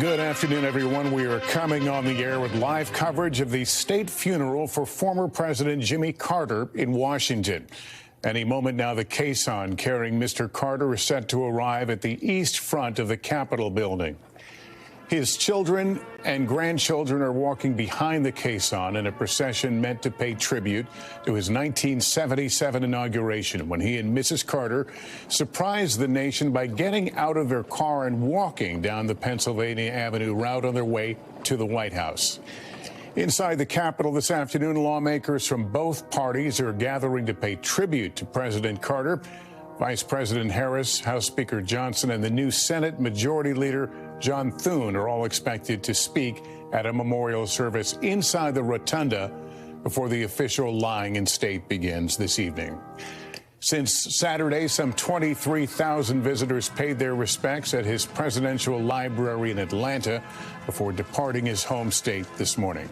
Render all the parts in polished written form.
Good afternoon, everyone. We are coming on the air with live coverage of the state funeral for former President Jimmy Carter in Washington. Any moment now, the caisson carrying Mr. Carter is set to arrive at the east front of the Capitol building. His children and grandchildren are walking behind the caisson in a procession meant to pay tribute to his 1977 inauguration, when he and Mrs. Carter surprised the nation by getting out of their car and walking down the Pennsylvania Avenue route on their way to the White House. Inside the Capitol this afternoon, lawmakers from both parties are gathering to pay tribute to President Carter. Vice President Harris, House Speaker Johnson, and the new Senate Majority Leader John Thune are all expected to speak at a memorial service inside the rotunda before the official lying in state begins this evening. Since Saturday, some 23,000 visitors paid their respects at his presidential library in Atlanta before departing his home state this morning.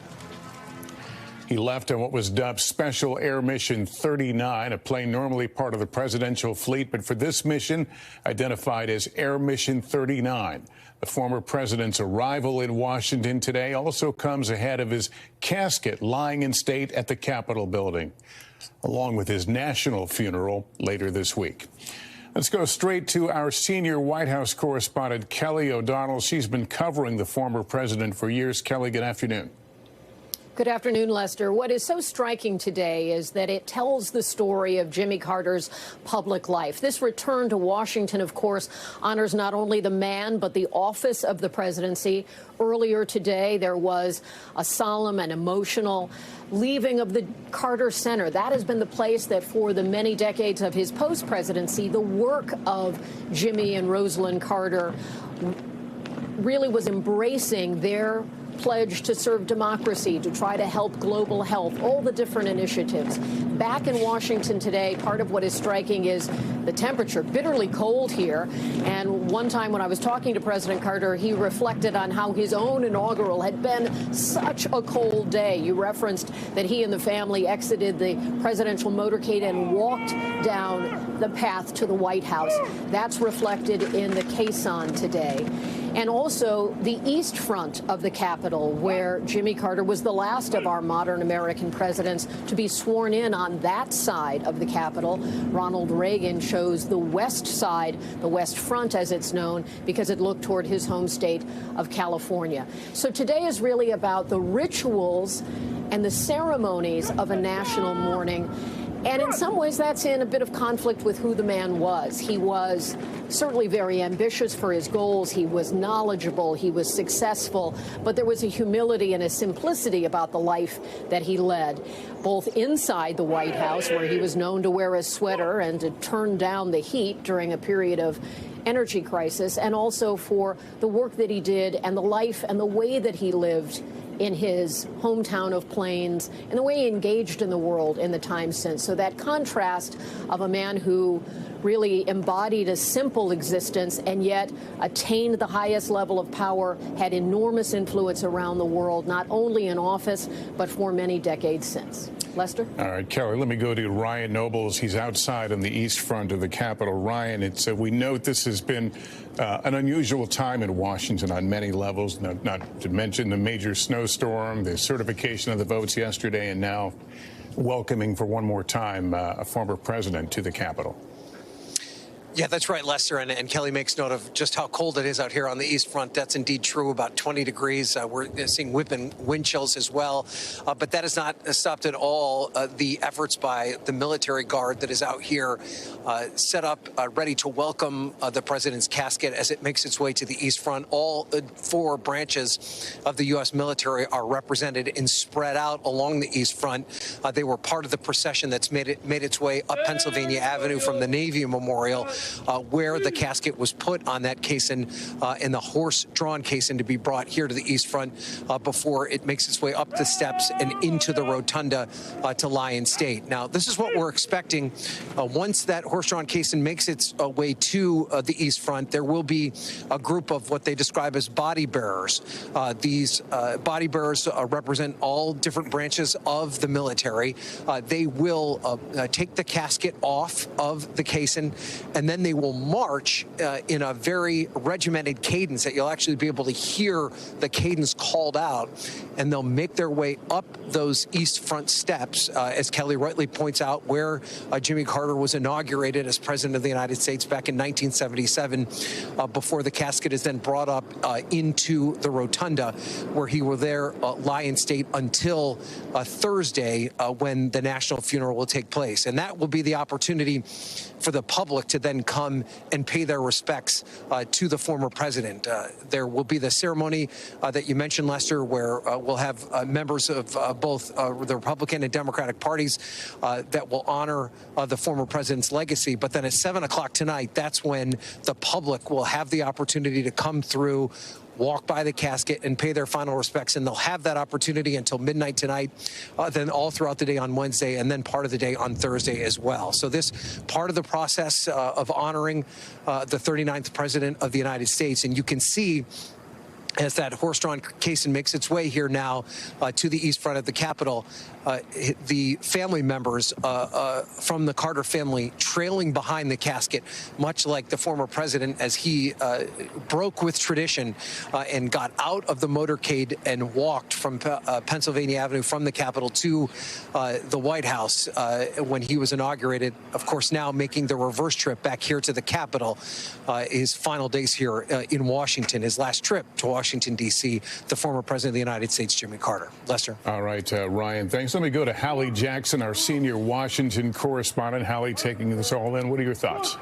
He left on what was dubbed Special Air Mission 39, a plane normally part of the presidential fleet, but for this mission identified as Air Mission 39. The former president's arrival in Washington today also comes ahead of his casket lying in state at the Capitol building, along with his national funeral later this week. Let's go straight to our senior White House correspondent, Kelly O'Donnell. She's been covering the former president for years. Kelly, good afternoon. Good afternoon, Lester. What is so striking today is that it tells the story of Jimmy Carter's public life. This return to Washington, of course, honors not only the man, but the office of the presidency. Earlier today, there was a solemn and emotional leaving of the Carter Center. That has been the place that for the many decades of his post-presidency, the work of Jimmy and Rosalind Carter really was embracing their pledge to serve democracy, to try to help global health, all the different initiatives. Back in Washington today, part of what is striking is the temperature, bitterly cold here. And one time when I was talking to President Carter, he reflected on how his own inaugural had been such a cold day. You referenced that he and the family exited the presidential motorcade and walked down the path to the White House. That's reflected in the caisson today. And also the east front of the Capitol, where Jimmy Carter was the last of our modern American presidents to be sworn in on that side of the Capitol. Ronald Reagan chose the west side, the west front as it's known, because it looked toward his home state of California. So today is really about the rituals and the ceremonies of a national mourning. And in some ways, that's in a bit of conflict with who the man was. He was certainly very ambitious for his goals. He was knowledgeable. He was successful. But there was a humility and a simplicity about the life that he led, both inside the White House, where he was known to wear a sweater and to turn down the heat during a period of energy crisis, and also for the work that he did and the life and the way that he lived in his hometown of Plains, and the way he engaged in the world in the time since. So that contrast of a man who really embodied a simple existence and yet attained the highest level of power, had enormous influence around the world, not only in office, but for many decades since. Lester? All right, Kelly, let me go to Ryan Nobles. He's outside on the east front of the Capitol. Ryan, we note this has been an unusual time in Washington on many levels, not to mention the major snowstorm, the certification of the votes yesterday, and now welcoming for one more time a former president to the Capitol. Yeah, that's right, Lester, and Kelly makes note of just how cold it is out here on the east front. That's indeed true, about 20 degrees. We're seeing whipping wind chills as well, but that has not stopped at all the efforts by the military guard that is out here set up, ready to welcome the president's casket as it makes its way to the east front. All four branches of the U.S. military are represented and spread out along the east front. They were part of the procession that's made its way up Pennsylvania Avenue from the Navy Memorial, where the casket was put on that caisson, in the horse-drawn caisson, to be brought here to the east front before it makes its way up the steps and into the rotunda to lie in state. Now, this is what we're expecting. Once that horse-drawn caisson makes its way to the east front, there will be a group of what they describe as body bearers. These body bearers represent all different branches of the military. They will take the casket off of the caisson and and then they will march in a very regimented cadence that you'll actually be able to hear the cadence called out, and they'll make their way up those East Front steps, as Kelly rightly points out, where Jimmy Carter was inaugurated as President of the United States back in 1977, before the casket is then brought up into the rotunda, where he will there lie in state until Thursday, when the national funeral will take place. And that will be the opportunity for the public to then come and pay their respects to the former president. There will be the ceremony that you mentioned, Lester, where we'll have members of both the Republican and Democratic parties that will honor the former president's legacy. But then at 7 o'clock tonight, that's when the public will have the opportunity to come through, walk by the casket, and pay their final respects. And they'll have that opportunity until midnight tonight, then all throughout the day on Wednesday, and then part of the day on Thursday as well. So this part of the process of honoring the 39th president of the United States. And you can see, as that horse-drawn caisson makes its way here now to the east front of the Capitol, the family members from the Carter family trailing behind the casket, much like the former president, as he broke with tradition and got out of the motorcade and walked from Pennsylvania Avenue from the Capitol to the White House when he was inaugurated. Of course, now making the reverse trip back here to the Capitol, his final days here in Washington, his last trip to Washington, D.C., the former president of the United States, Jimmy Carter. Lester. All right, Ryan, thanks. Let me go to Hallie Jackson, our senior Washington correspondent. Hallie, taking this all in, what are your thoughts?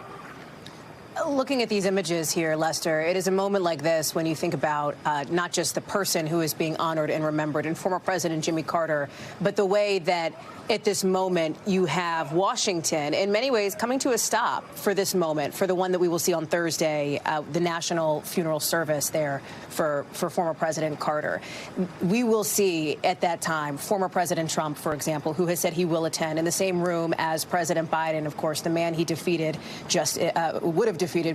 Looking at these images here, Lester, it is a moment like this when you think about not just the person who is being honored and remembered, and former President Jimmy Carter, but the way that at this moment you have Washington in many ways coming to a stop for this moment, for the one that we will see on Thursday, the national funeral service there for former President Carter. We will see at that time former President Trump, for example, who has said he will attend, in the same room as President Biden, of course, the man he defeated,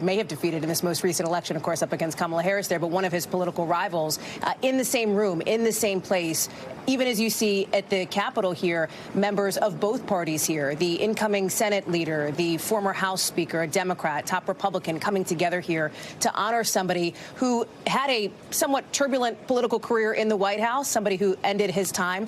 may have defeated in this most recent election, of course, up against Kamala Harris there, but one of his political rivals, in the same room, in the same place. Even as you see at the Capitol here, members of both parties here, the incoming Senate leader, the former House Speaker, a Democrat, top Republican, coming together here to honor somebody who had a somewhat turbulent political career in the White House, somebody who ended his time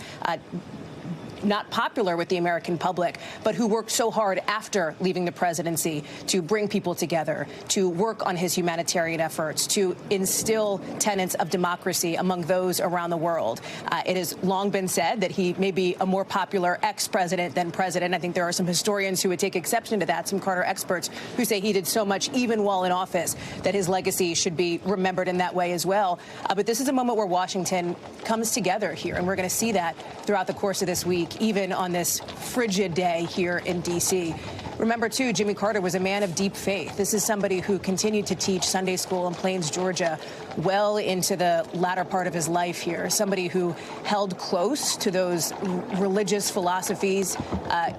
not popular with the American public, but who worked so hard after leaving the presidency to bring people together, to work on his humanitarian efforts, to instill tenets of democracy among those around the world. It has long been said that he may be a more popular ex-president than president. I think there are some historians who would take exception to that, some Carter experts who say he did so much even while in office that his legacy should be remembered in that way as well. But this is a moment where Washington comes together here, and we're going to see that throughout the course of this week, even on this frigid day here in D.C. Remember, too, Jimmy Carter was a man of deep faith. This is somebody who continued to teach Sunday school in Plains, Georgia, well into the latter part of his life here, somebody who held close to those religious philosophies.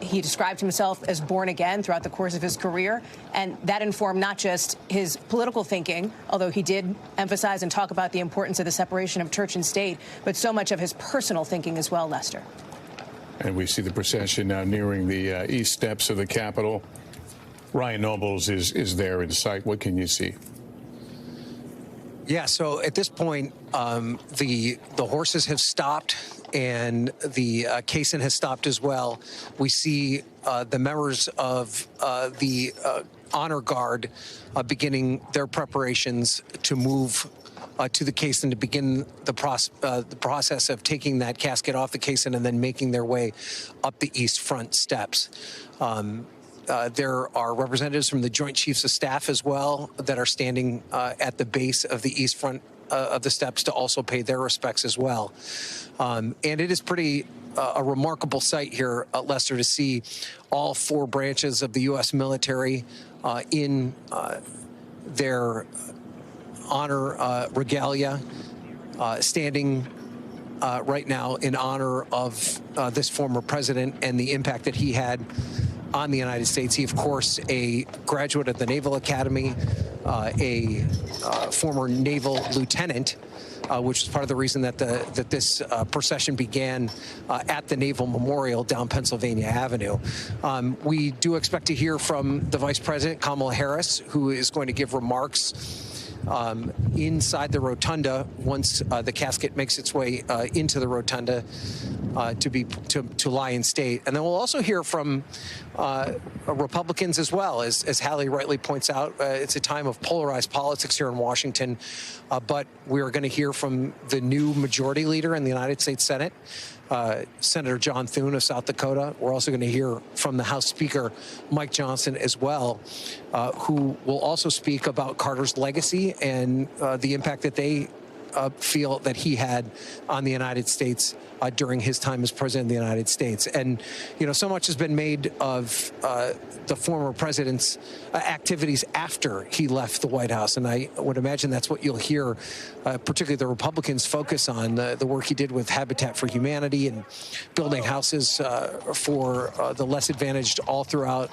He described himself as born again throughout the course of his career, and that informed not just his political thinking, although he did emphasize and talk about the importance of the separation of church and state, but so much of his personal thinking as well, Lester. And we see the procession now nearing the east steps of the Capitol. Ryan Nobles is there in sight. What can you see? Yeah, so at this point, the horses have stopped, and the caisson has stopped as well. We see the members of the honor guard beginning their preparations to move to the caisson to begin the process of taking that casket off the caisson and then making their way up the east front steps. There are representatives from the Joint Chiefs of Staff as well that are standing at the base of the east front of the steps to also pay their respects as well. And it is pretty a remarkable sight here, Lester, to see all four branches of the U.S. military in their honor regalia, standing right now in honor of this former president and the impact that he had on the United States. He, of course, a graduate of the Naval Academy, a former naval lieutenant, which is part of the reason that this procession began at the Naval Memorial down Pennsylvania Avenue. We do expect to hear from the Vice President, Kamala Harris, who is going to give remarks inside the rotunda once the casket makes its way into the rotunda to lie in state. And then we'll also hear from Republicans as well. As Hallie rightly points out, it's a time of polarized politics here in Washington, but we are going to hear from the new majority leader in the United States Senate, Senator John Thune of South Dakota. We're also going to hear from the House Speaker, Mike Johnson, as well, who will also speak about Carter's legacy and the impact that they feel that he had on the United States during his time as president of the United States. And, you know, so much has been made of the former president's activities after he left the White House. And I would imagine that's what you'll hear, particularly the Republicans focus on, the work he did with Habitat for Humanity and building houses for the less advantaged all throughout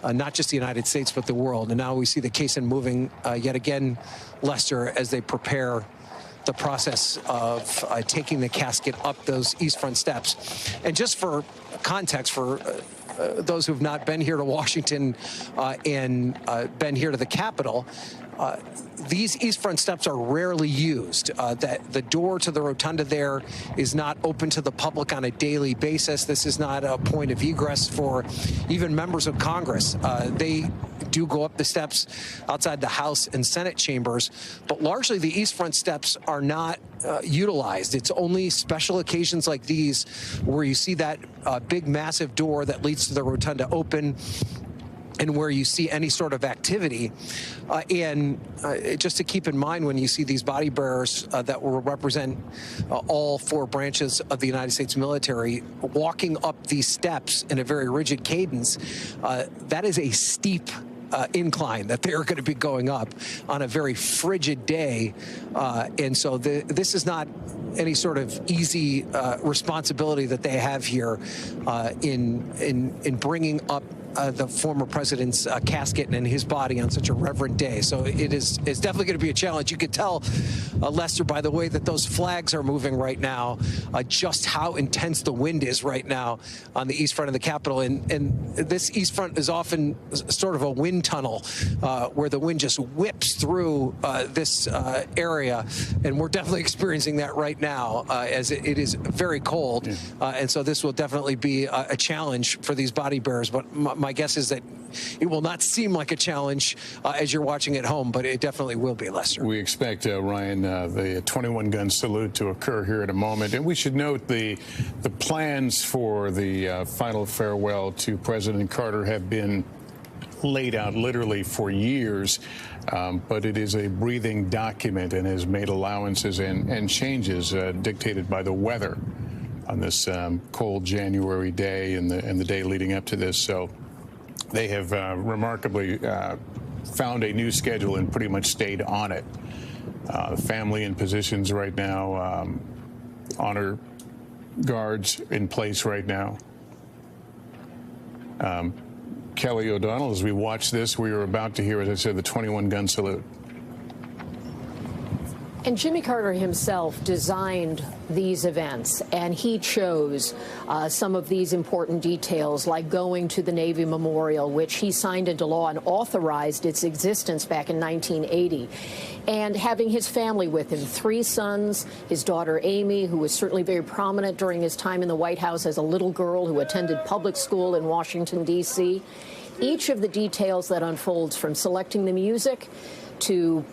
not just the United States, but the world. And now we see the case moving yet again, Lester, as they prepare the process of taking the casket up those East Front steps. And just for context, for those who have not been here to Washington and been here to the Capitol, these East Front steps are rarely used. That the door to the rotunda there is not open to the public on a daily basis. This is not a point of egress for even members of Congress. They do go up the steps outside the House and Senate chambers, but largely the East Front steps are not utilized. It's only special occasions like these where you see that big, massive door that leads to the rotunda open, and where you see any sort of activity. And just to keep in mind, when you see these body bearers that will represent all four branches of the United States military walking up these steps in a very rigid cadence, that is a steep incline that they're going to be going up on a very frigid day. And so this is not any sort of easy responsibility that they have here in bringing up the former president's casket and his body on such a reverent day. So it's definitely going to be a challenge. You could tell, Lester, by the way that those flags are moving right now, just how intense the wind is right now on the east front of the Capitol. And this east front is often sort of a wind tunnel where the wind just whips through this area. And we're definitely experiencing that right now as it is very cold. Yeah. And so this will definitely be a challenge for these body bearers. But my guess is that it will not seem like a challenge as you're watching at home, but it definitely will be, Lester. We expect, Ryan, the 21-gun salute to occur here in a moment. And we should note the plans for the final farewell to President Carter have been laid out literally for years, but it is a breathing document and has made allowances and changes dictated by the weather on this cold January day and the day leading up to this. So they have remarkably found a new schedule and pretty much stayed on it. Family in positions right now, honor guards in place right now. Kelly O'Donnell, as we watch this, we are about to hear, as I said, the 21-gun salute. And Jimmy Carter himself designed these events, and he chose some of these important details, like going to the Navy Memorial, which he signed into law and authorized its existence back in 1980, and having his family with him, 3 sons, his daughter Amy, who was certainly very prominent during his time in the White House as a little girl who attended public school in Washington, D.C. Each of the details that unfolds, from selecting the music to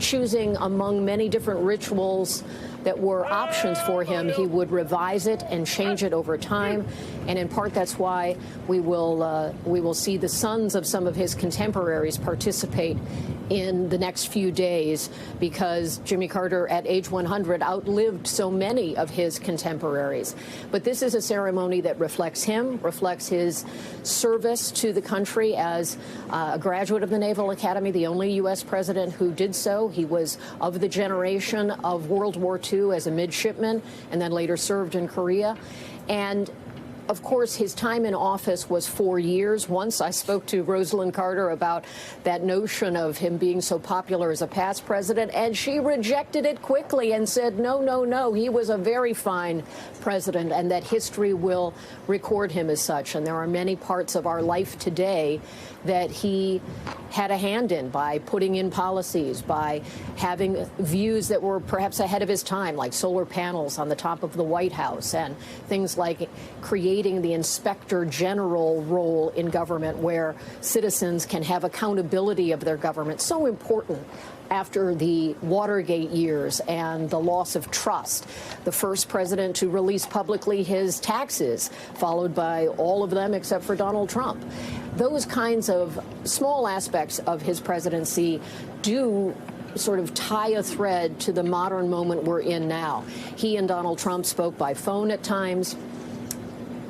choosing among many different rituals that were options for him, he would revise it and change it over time. And in part, that's why we will see the sons of some of his contemporaries participate in the next few days, because Jimmy Carter, at age 100, outlived so many of his contemporaries. But this is a ceremony that reflects him, reflects his service to the country as a graduate of the Naval Academy, the only U.S. president who did so. He was of the generation of World War II as a midshipman and then later served in Korea. And of course, his time in office was 4 years. Once I spoke to Rosalind Carter about that notion of him being so popular as a past president, and she rejected it quickly and said, no, no, no, he was a very fine president, and that history will record him as such. And there are many parts of our life today that he had a hand in by putting in policies, by having views that were perhaps ahead of his time, like solar panels on the top of the White House and things like creating the inspector general role in government where citizens can have accountability of their government. So important after the Watergate years and the loss of trust. The first president to release publicly his taxes, followed by all of them except for Donald Trump. Those kinds of small aspects of his presidency do sort of tie a thread to the modern moment we're in now. He and Donald Trump spoke by phone at times.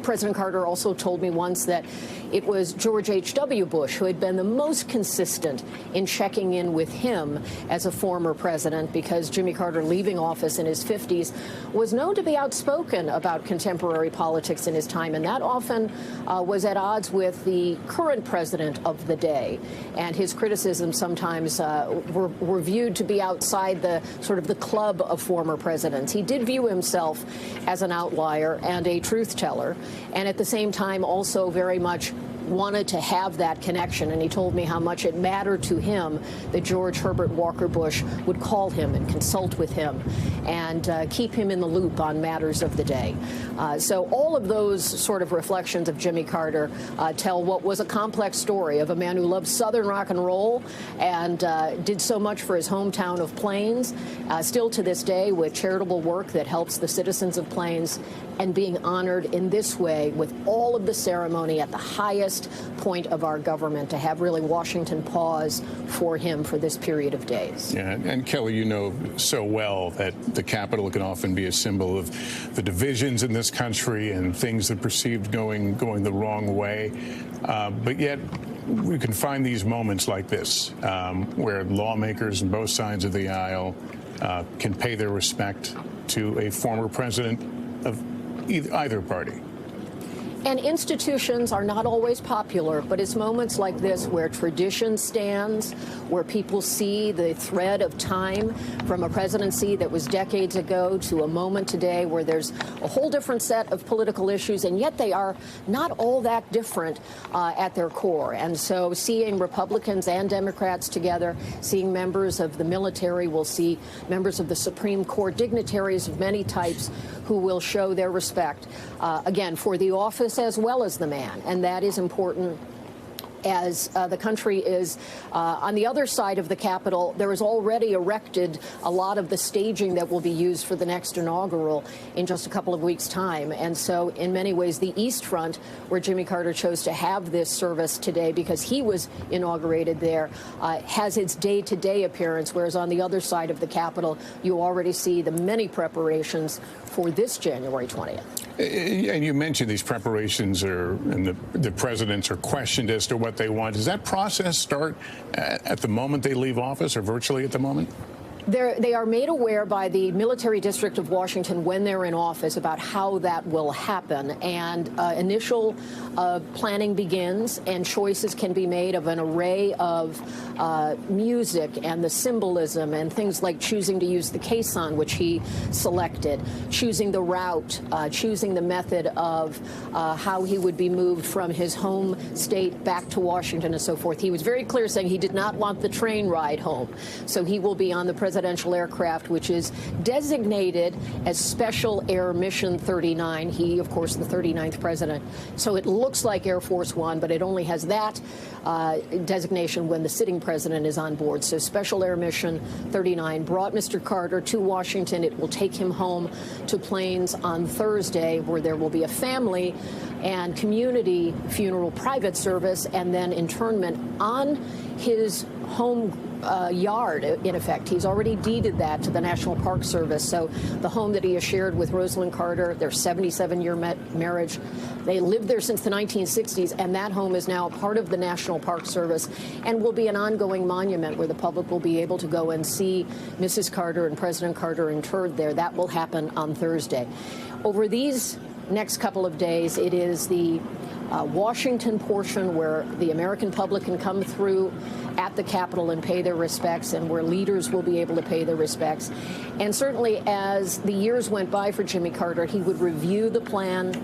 President Carter also told me once that it was George H.W. Bush who had been the most consistent in checking in with him as a former president, because Jimmy Carter, leaving office in his 50s, was known to be outspoken about contemporary politics in his time, and that often was at odds with the current president of the day. And his criticisms sometimes were viewed to be outside the sort of the club of former presidents. He did view himself as an outlier and a truth teller, and at the same time also very much wanted to have that connection. And he told me how much it mattered to him that George Herbert Walker Bush would call him and consult with him and keep him in the loop on matters of the day. So all of those sort of reflections of Jimmy Carter tell what was a complex story of a man who loved Southern rock and roll and did so much for his hometown of Plains, still to this day with charitable work that helps the citizens of Plains, and being honored in this way with all of the ceremony at the highest point of our government, to have really Washington pause for him for this period of days. Yeah, and Kelly, you know so well that the Capitol can often be a symbol of the divisions in this country and things that are perceived going the wrong way. But yet we can find these moments like this where lawmakers on both sides of the aisle can pay their respect to a former president of either party. And institutions are not always popular, but it's moments like this where tradition stands, where people see the thread of time from a presidency that was decades ago to a moment today where there's a whole different set of political issues, and yet they are not all that different at their core. And so seeing Republicans and Democrats together, seeing members of the military, we'll see members of the Supreme Court, dignitaries of many types who will show their respect, again, for the office as well as the man. And that is important. As the country is on the other side of the Capitol, there is already erected a lot of the staging that will be used for the next inaugural in just a couple of weeks' time. And so in many ways, the East Front, where Jimmy Carter chose to have this service today because he was inaugurated there, has its day-to-day appearance, whereas on the other side of the Capitol, you already see the many preparations for this January 20th. And you mentioned these preparations and the presidents are questioned as to what they want. Does that process start at the moment they leave office, or virtually at the moment? They are made aware by the Military District of Washington when they're in office about how that will happen. And initial planning begins, and choices can be made of an array of music and the symbolism and things like choosing to use the caisson, which he selected, choosing the route, choosing the method of how he would be moved from his home state back to Washington and so forth. He was very clear saying he did not want the train ride home. So he will be on the presidential aircraft, which is designated as Special Air Mission 39. He, of course, the 39th president. So it looks like Air Force One, but it only has that designation when the sitting president is on board. So Special Air Mission 39 brought Mr. Carter to Washington. It will take him home to Plains on Thursday, where there will be a family and community funeral, private service, and then internment on his home yard, in effect. He's already deeded that to the National Park Service. So the home that he has shared with Rosalind Carter, their 77-year marriage, they lived there since the 1960s, and that home is now a part of the National Park Service and will be an ongoing monument where the public will be able to go and see Mrs. Carter and President Carter interred there. That will happen on Thursday. Over these next couple of days. It is the Washington portion where the American public can come through at the Capitol and pay their respects, and where leaders will be able to pay their respects. And certainly as the years went by for Jimmy Carter, he would review the plan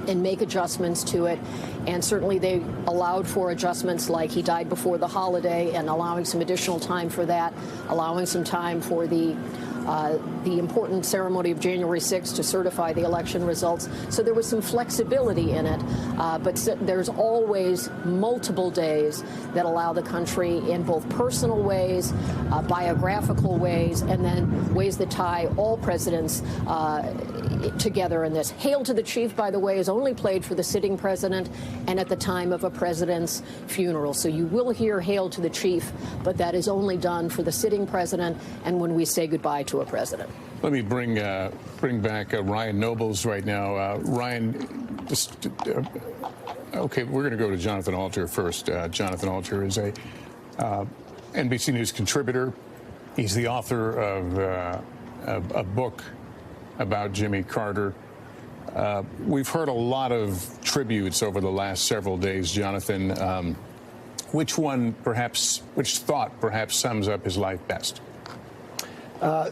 and make adjustments to it. And certainly they allowed for adjustments like he died before the holiday and allowing some additional time for that, allowing some time for the important ceremony of January 6th to certify the election results. So there was some flexibility in it, but there's always multiple days that allow the country in both personal ways, biographical ways, and then ways that tie all presidents together in this. Hail to the Chief, by the way, is only played for the sitting president and at the time of a president's funeral. So you will hear Hail to the Chief, but that is only done for the sitting president and when we say goodbye to a president. Let me bring back Ryan Nobles right now. Ryan, just okay, we're going to go to Jonathan Alter first. Jonathan Alter is a NBC News contributor. He's the author of a book about Jimmy Carter. We've heard a lot of tributes over the last several days, Jonathan. Which thought perhaps sums up his life best?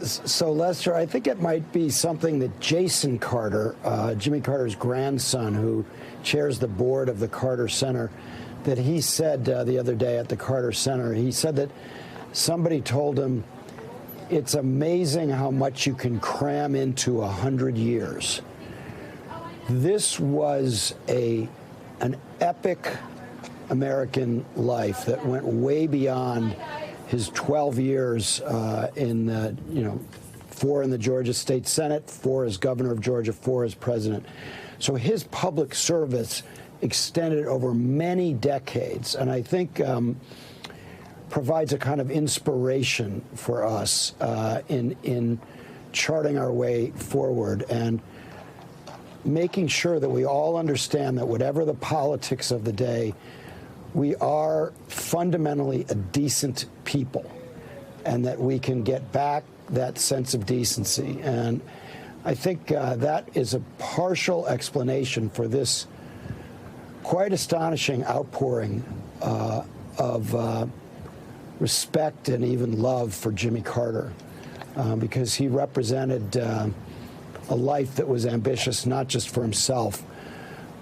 So, Lester, I think it might be something that Jason Carter, Jimmy Carter's grandson, who chairs the board of the Carter Center, that he said the other day at the Carter Center. He said that somebody told him, it's amazing how much you can cram into 100 years. This was an epic American life that went way beyond his 12 years in the, 4 in the Georgia State Senate, 4 as governor of Georgia, 4 as president. So his public service extended over many decades, and I think provides a kind of inspiration for us in charting our way forward and making sure that we all understand that whatever the politics of the day, we are fundamentally a decent people, and that we can get back that sense of decency. And I think that is a partial explanation for this quite astonishing outpouring of respect and even love for Jimmy Carter, because he represented a life that was ambitious not just for himself,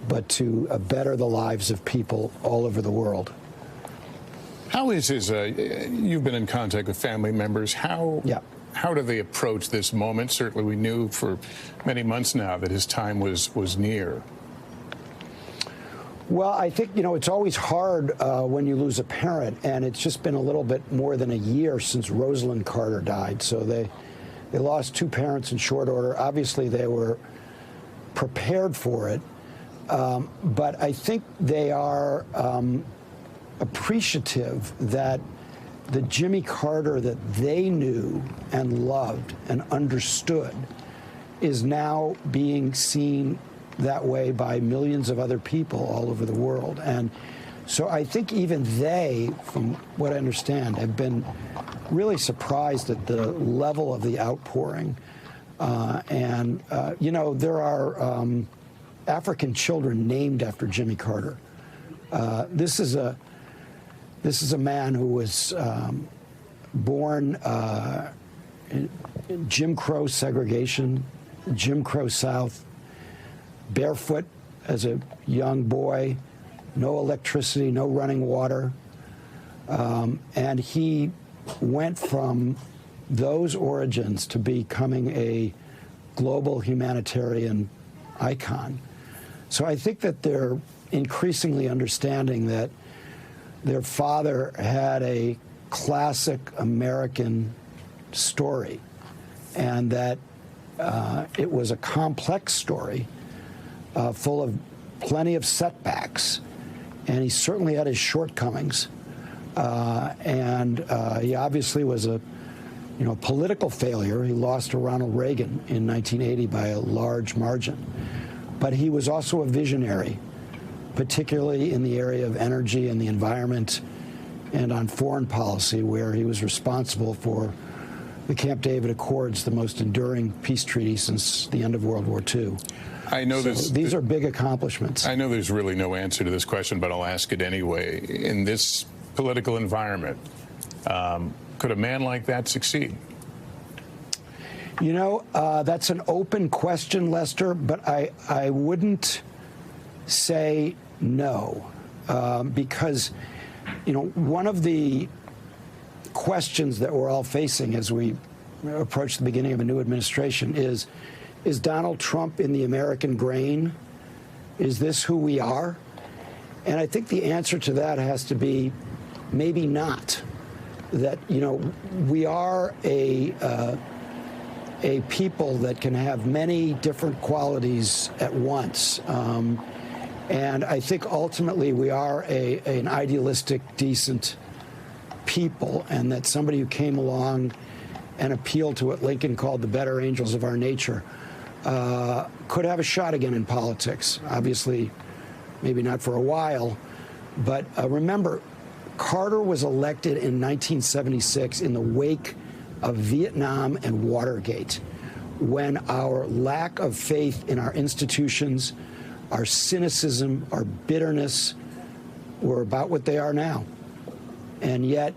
but to better the lives of people all over the world. How is his, you've been in contact with family members, how do they approach this moment? Certainly we knew for many months now that his time was near. Well, I think, it's always hard when you lose a parent, and it's just been a little bit more than a year since Rosalind Carter died. So they lost 2 parents in short order. Obviously, they were prepared for it. But I think they are appreciative that the Jimmy Carter that they knew and loved and understood is now being seen that way by millions of other people all over the world. And so I think even they, from what I understand, have been really surprised at the level of the outpouring. There are African children named after Jimmy Carter. This is a man who was born in Jim Crow segregation, Jim Crow South, barefoot as a young boy, no electricity, no running water. And he went from those origins to becoming a global humanitarian icon. So I think that they're increasingly understanding that their father had a classic American story, and that it was a complex story full of plenty of setbacks, and he certainly had his shortcomings. He obviously was a political failure. He lost to Ronald Reagan in 1980 by a large margin. But he was also a visionary, particularly in the area of energy and the environment and on foreign policy, where he was responsible for the Camp David Accords, the most enduring peace treaty since the end of World War II. I know these are big accomplishments. I know there's really no answer to this question, but I'll ask it anyway. In this political environment, could a man like that succeed? You know, that's an open question, Lester, but I wouldn't say no, because, you know, one of the questions that we're all facing as we approach the beginning of a new administration is Donald Trump in the American grain? Is this who we are? And I think the answer to that has to be maybe not. That, you know, we are a people that can have many different qualities at once. And I think ultimately we are an idealistic, decent people, and that somebody who came along and appealed to what Lincoln called the better angels of our nature could have a shot again in politics. Obviously, maybe not for a while, but remember, Carter was elected in 1976 in the wake of Vietnam and Watergate, when our lack of faith in our institutions, our cynicism, our bitterness were about what they are now. And yet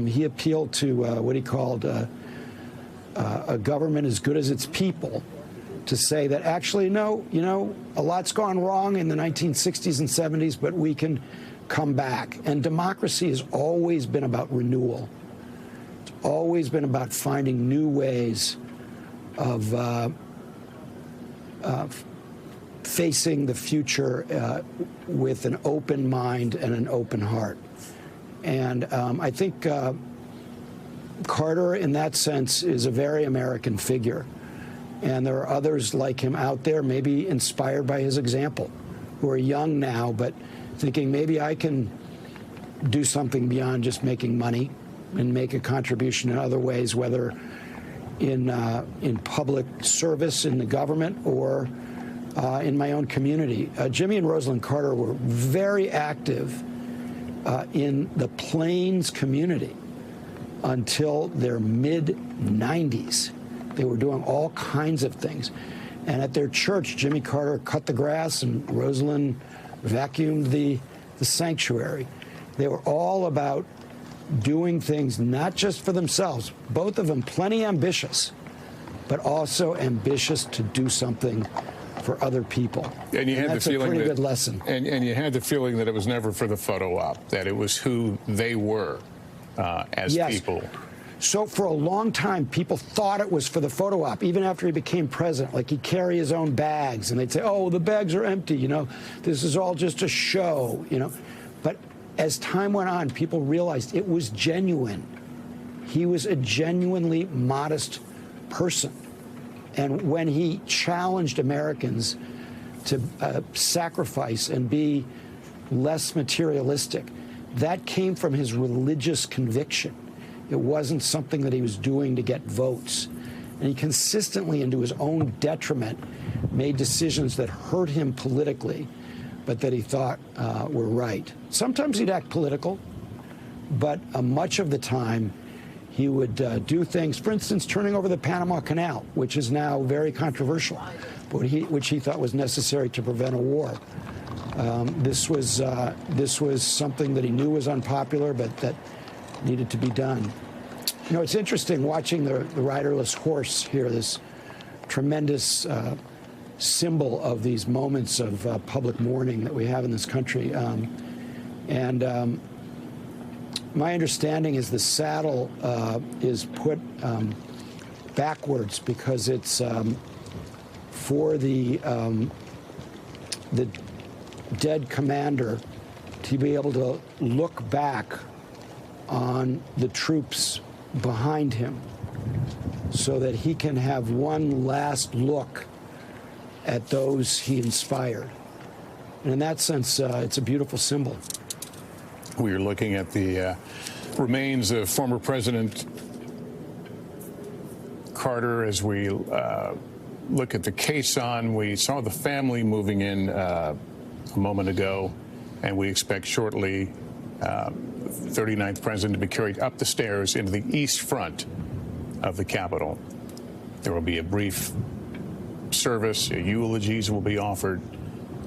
he appealed to what he called a government as good as its people, to say that actually, no, you know, a lot's gone wrong in the 1960s and 70s, but we can come back. And democracy has always been about renewal. It's always been about finding new ways of facing the future with an open mind and an open heart. And I think Carter, in that sense, is a very American figure. And there are others like him out there, maybe inspired by his example, who are young now, but thinking maybe I can do something beyond just making money and make a contribution in other ways, whether in public service in the government or in my own community. Jimmy and Rosalind Carter were very active in the Plains community until their mid-90s. They were doing all kinds of things. And at their church, Jimmy Carter cut the grass and Rosalind vacuumed the sanctuary. They were all about doing things not just for themselves, both of them plenty ambitious, but also ambitious to do something for other people. And you had that's the feeling a pretty that, good lesson. And you had the feeling that it was never for the photo op, that it was who they were as people. So for a long time, people thought it was for the photo op, even after he became president. Like, he'd carry his own bags, and they'd say, oh, the bags are empty, you know, this is all just a show, you know. But as time went on, people realized it was genuine. He was a genuinely modest person. And when he challenged Americans to sacrifice and be less materialistic, that came from his religious conviction. It wasn't something that he was doing to get votes. And he consistently, and to his own detriment, made decisions that hurt him politically, but that he thought were right. Sometimes he'd act political, but much of the time he would do things, for instance, turning over the Panama Canal, which is now very controversial, but which he thought was necessary to prevent a war. This was something that he knew was unpopular, but that needed to be done. You know, it's interesting watching the riderless horse here, this tremendous symbol of these moments of public mourning that we have in this country. My understanding is the saddle is put backwards because it's for the dead commander to be able to look back on the troops behind him so that he can have one last look at those he inspired. And in that sense, it's a beautiful symbol. We are looking at the remains of former President Carter as we look at the caisson. We saw the family moving in a moment ago, and we expect shortly the 39th president to be carried up the stairs into the East Front of the Capitol. There will be a brief service, eulogies will be offered,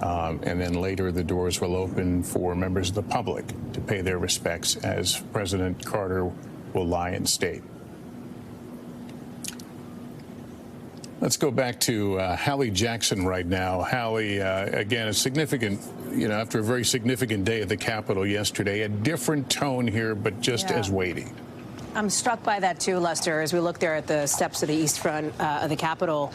and then later the doors will open for members of the public to pay their respects as President Carter will lie in state. Let's go back to Hallie Jackson right now. Hallie, again, a significant, after a very significant day at the Capitol yesterday, a different tone here, but just as weighty. I'm struck by that, too, Lester, as we look there at the steps of the east front of the Capitol,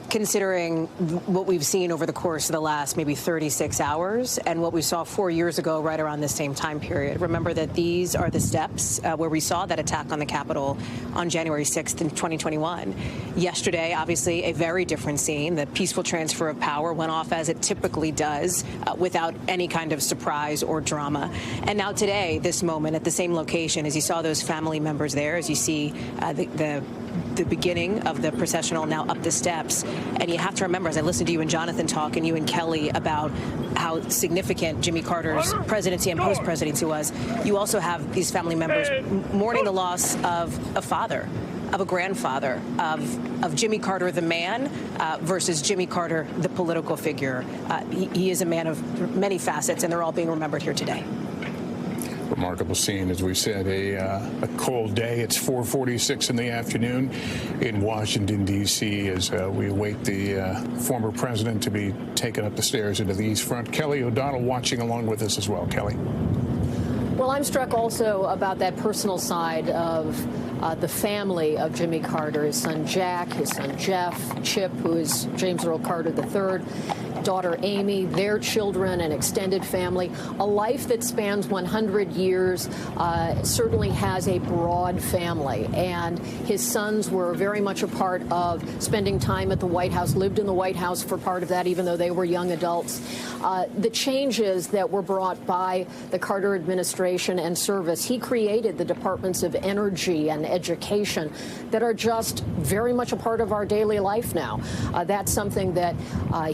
considering what we've seen over the course of the last maybe 36 hours and what we saw 4 years ago right around the same time period. Remember that these are the steps where we saw that attack on the Capitol on January 6th in 2021. Yesterday, obviously, a very different scene. The peaceful transfer of power went off as it typically does without any kind of surprise or drama. And now today, this moment at the same location, as you saw those family members there, as you see the beginning of the processional now up the steps. And you have to remember, as I listened to you and Jonathan talk and you and Kelly about how significant Jimmy Carter's presidency and post-presidency was, you also have these family members mourning the loss of a father, of a grandfather, of Jimmy Carter the man versus Jimmy Carter the political figure. He is a man of many facets, and they're all being remembered here today. Remarkable scene, as we said, a cold day. It's 4:46 in the afternoon in Washington, D.C., as we await the former president to be taken up the stairs into the East Front. Kelly O'Donnell watching along with us as well. Kelly. Well, I'm struck also about that personal side of the family of Jimmy Carter, his son Jack, his son Jeff, Chip, who is James Earl Carter III, daughter Amy, their children, an extended family. A life that spans 100 years certainly has a broad family. And his sons were very much a part of spending time at the White House, lived in the White House for part of that, even though they were young adults. The changes that were brought by the Carter administration and service, he created the Departments of Energy and Education that are just very much a part of our daily life now. That's something that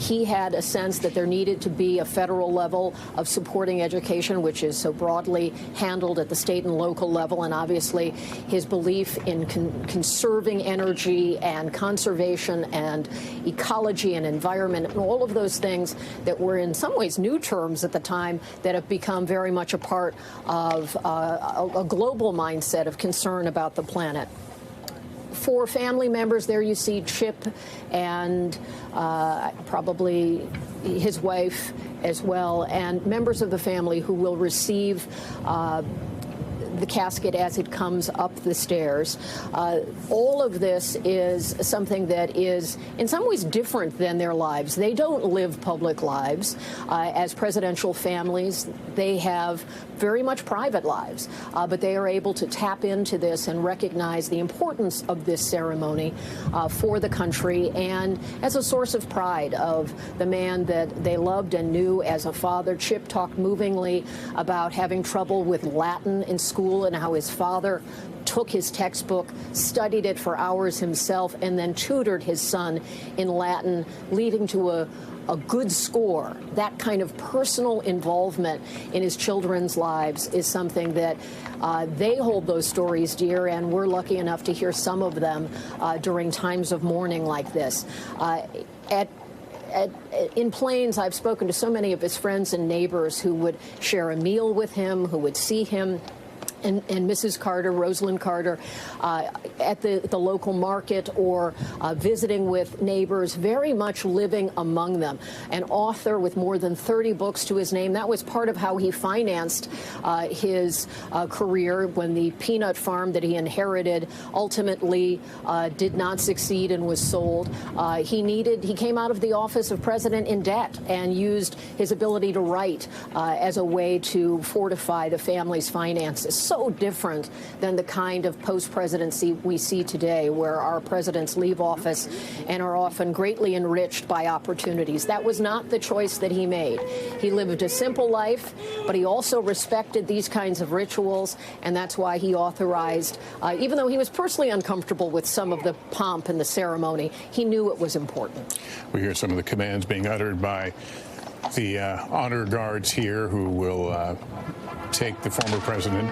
he had a sense that there needed to be a federal level of supporting education, which is so broadly handled at the state and local level. And obviously his belief in conserving energy and conservation and ecology and environment and all of those things that were in some ways new terms at the time that have become very much a part of a global mindset of concern about the planet. For family members, there you see Chip and probably his wife as well, and members of the family who will receive the casket as it comes up the stairs. All of this is something that is in some ways different than their lives. They don't live public lives. As presidential families, they have very much private lives, but they are able to tap into this and recognize the importance of this ceremony for the country and as a source of pride of the man that they loved and knew as a father. Chip talked movingly about having trouble with Latin in school and how his father took his textbook, studied it for hours himself, and then tutored his son in Latin, leading to a good score. That kind of personal involvement in his children's lives is something that they hold those stories dear, and we're lucky enough to hear some of them during times of mourning like this. In Plains, I've spoken to so many of his friends and neighbors who would share a meal with him, who would see him and Mrs. Carter, Rosalind Carter, at the local market or visiting with neighbors, very much living among them. An author with more than 30 books to his name. That was part of how he financed his career when the peanut farm that he inherited ultimately did not succeed and was sold. He came out of the office of president in debt and used his ability to write as a way to fortify the family's finances. So different than the kind of post-presidency we see today, where our presidents leave office and are often greatly enriched by opportunities. That was not the choice that he made. He lived a simple life, but he also respected these kinds of rituals, and that's why he authorized, even though he was personally uncomfortable with some of the pomp and the ceremony, he knew it was important. We hear some of the commands being uttered by the honor guards here who will take the former president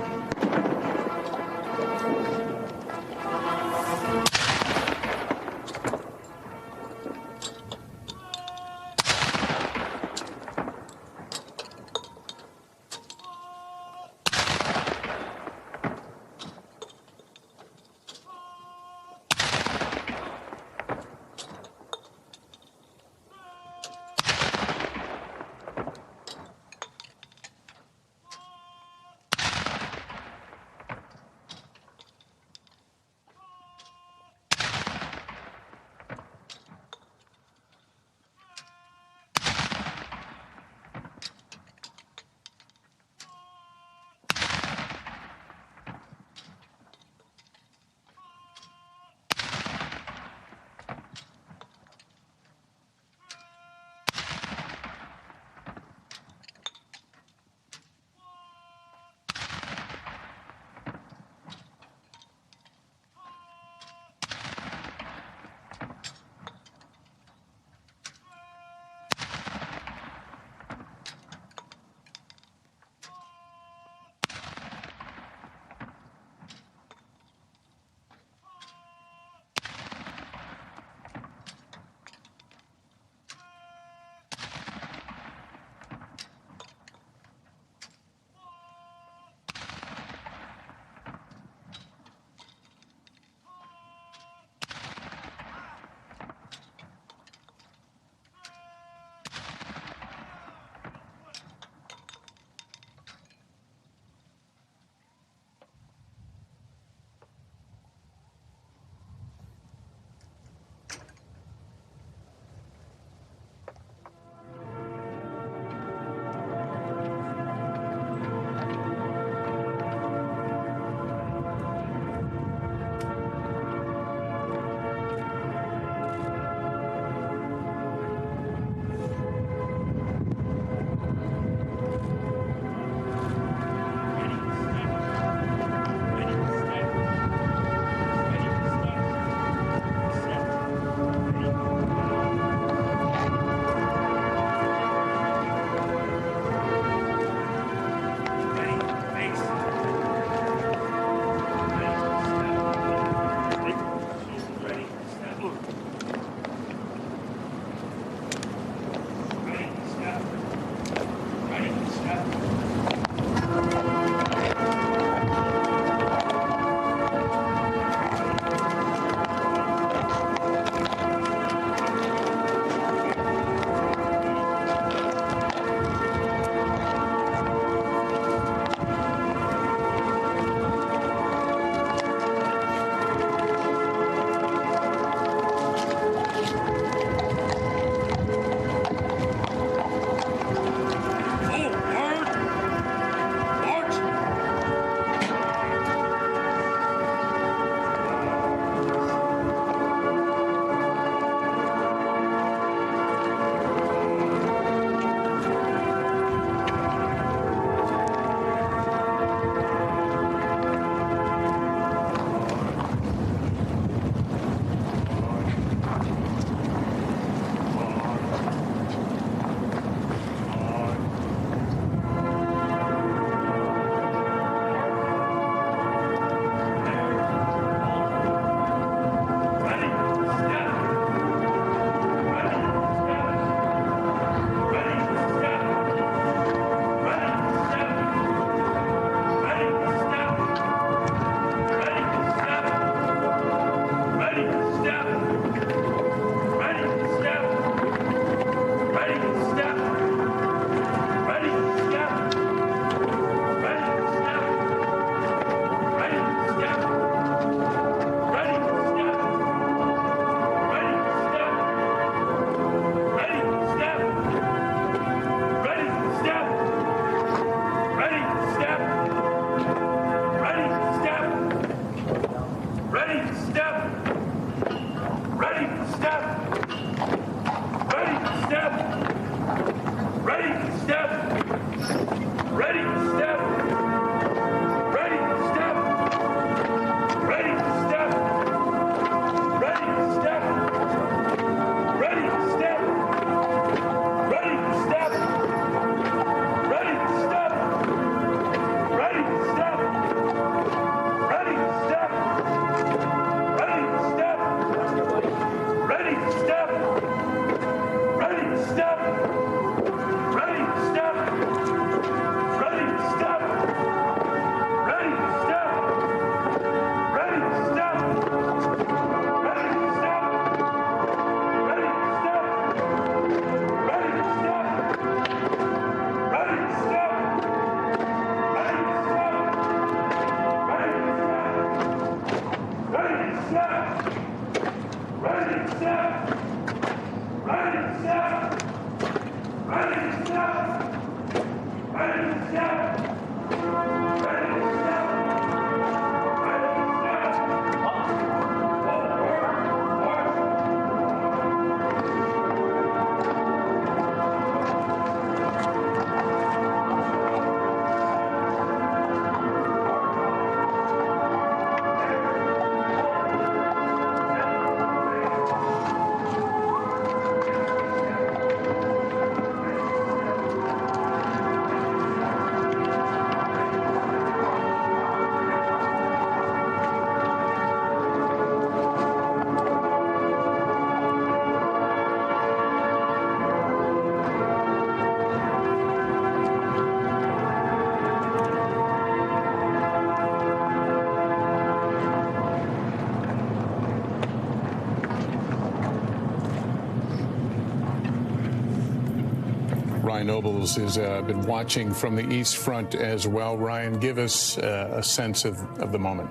Ryan Nobles has been watching from the East Front as well. Ryan, give us a sense of the moment.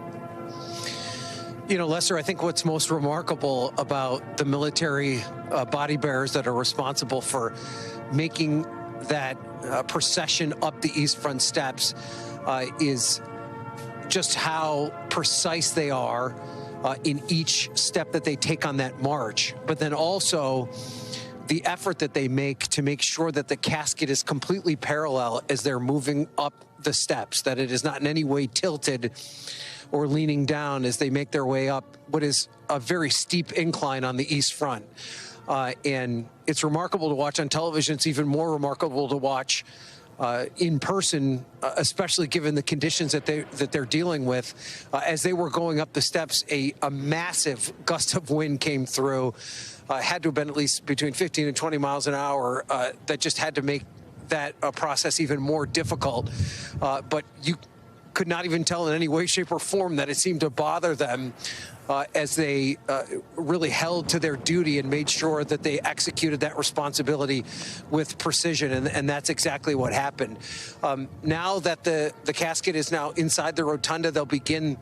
You know, Lester, I think what's most remarkable about the military body bearers that are responsible for making that procession up the East Front steps is just how precise they are in each step that they take on that march, but then also the effort that they make to make sure that the casket is completely parallel as they're moving up the steps, that it is not in any way tilted or leaning down as they make their way up what is a very steep incline on the East Front. And it's remarkable to watch on television. It's even more remarkable to watch in person, especially given the conditions that they're dealing with. As they were going up the steps, a massive gust of wind came through. Had to have been at least between 15 and 20 miles an hour. That just had to make that process even more difficult. But you could not even tell in any way, shape, or form that it seemed to bother them as they really held to their duty and made sure that they executed that responsibility with precision. And that's exactly what happened. Now that the casket is now inside the rotunda, they'll begin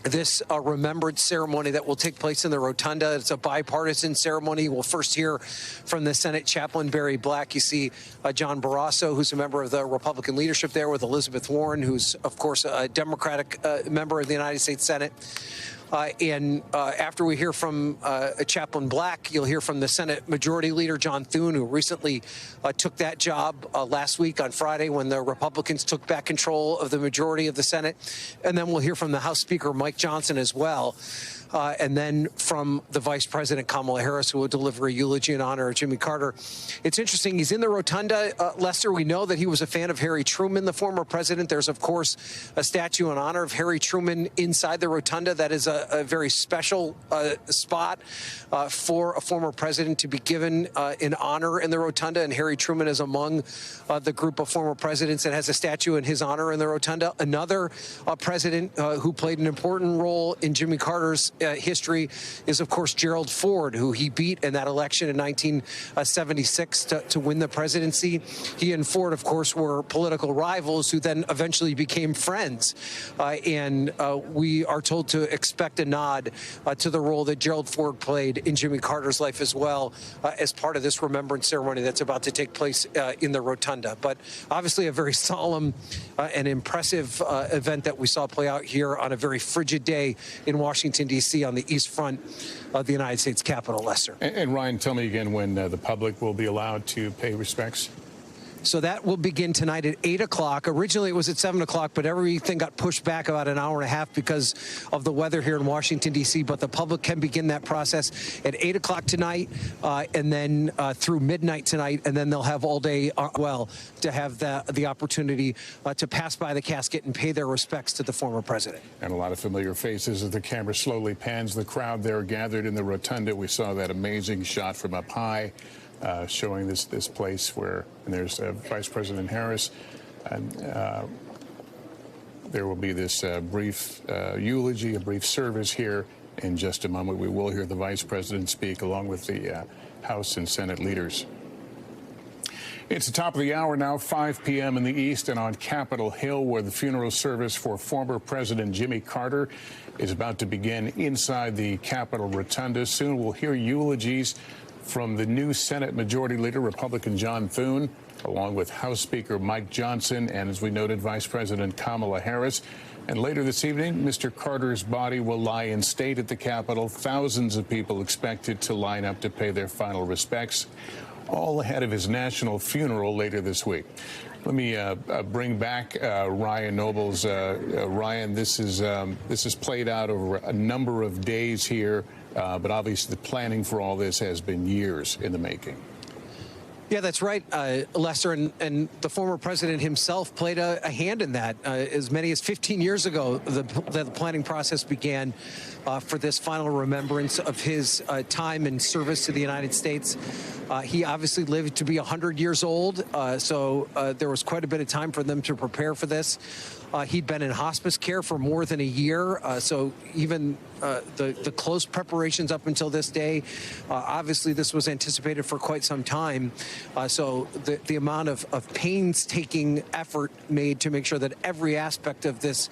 this remembrance ceremony that will take place in the rotunda. It's a bipartisan ceremony. We'll first hear from the Senate chaplain, Barry Black. You see John Barrasso, who's a member of the Republican leadership there, with Elizabeth Warren, who's, of course, a Democratic member of the United States Senate. And after we hear from Chaplain Black, you'll hear from the Senate Majority Leader, John Thune, who recently took that job last week on Friday when the Republicans took back control of the majority of the Senate. And then we'll hear from the House Speaker, Mike Johnson, as well. And then from the Vice President, Kamala Harris, who will deliver a eulogy in honor of Jimmy Carter. It's interesting. He's in the rotunda. Lester, we know that he was a fan of Harry Truman, the former president. There's, of course, a statue in honor of Harry Truman inside the rotunda. That is a very special spot for a former president to be given in honor in the rotunda. And Harry Truman is among the group of former presidents that has a statue in his honor in the rotunda. Another president who played an important role in Jimmy Carter's history is, of course, Gerald Ford, who he beat in that election in 1976 to win the presidency. He and Ford, of course, were political rivals who then eventually became friends. And we are told to expect a nod to the role that Gerald Ford played in Jimmy Carter's life as well as part of this remembrance ceremony that's about to take place in the rotunda. But obviously a very solemn and impressive event that we saw play out here on a very frigid day in Washington, D.C. on the East Front of the United States Capitol, Lester. And Ryan, tell me again when the public will be allowed to pay respects. So that will begin tonight at 8 o'clock. Originally, it was at 7 o'clock, but everything got pushed back about an hour and a half because of the weather here in Washington, D.C. But the public can begin that process at 8 o'clock tonight and then through midnight tonight. And then they'll have all day, to have the opportunity to pass by the casket and pay their respects to the former president. And a lot of familiar faces as the camera slowly pans the crowd there gathered in the rotunda. We saw that amazing shot from up high. Showing this place where, and there's Vice President Harris, and there will be this brief eulogy, a brief service here in just a moment. We will hear the Vice President speak along with the House and Senate leaders. It's the top of the hour now, 5 p.m. in the East and on Capitol Hill, where the funeral service for former President Jimmy Carter is about to begin inside the Capitol Rotunda. Soon we'll hear eulogies from the new Senate Majority Leader, Republican John Thune, along with House Speaker Mike Johnson and, as we noted, Vice President Kamala Harris. And later this evening, Mr. Carter's body will lie in state at the Capitol. Thousands of people expected to line up to pay their final respects, all ahead of his national funeral later this week. Let me bring back Ryan Nobles. Ryan, this is played out over a number of days here, but obviously the planning for all this has been years in the making. Yeah, that's right, Lester, and the former president himself played a hand in that. As many as 15 years ago, the planning process began for this final remembrance of his time and service to the United States. He obviously lived to be 100 years old, so there was quite a bit of time for them to prepare for this. He'd been in hospice care for more than a year, so even the close preparations up until this day, obviously this was anticipated for quite some time. So the amount of painstaking effort made to make sure that every aspect of this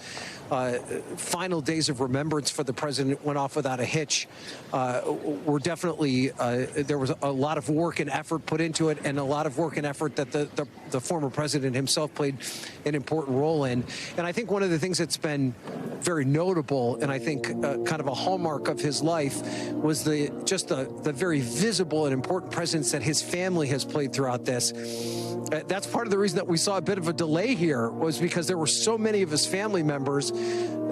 final days of remembrance for the president went off without a hitch were definitely, there was a lot of work and effort put into it, and a lot of work and effort that the former president himself played an important role in. And I think one of the things that's been very notable, and I think kind of a hallmark of his life, was the very visible and important presence that his family has played throughout this. That's part of the reason that we saw a bit of a delay here, was because there were so many of his family members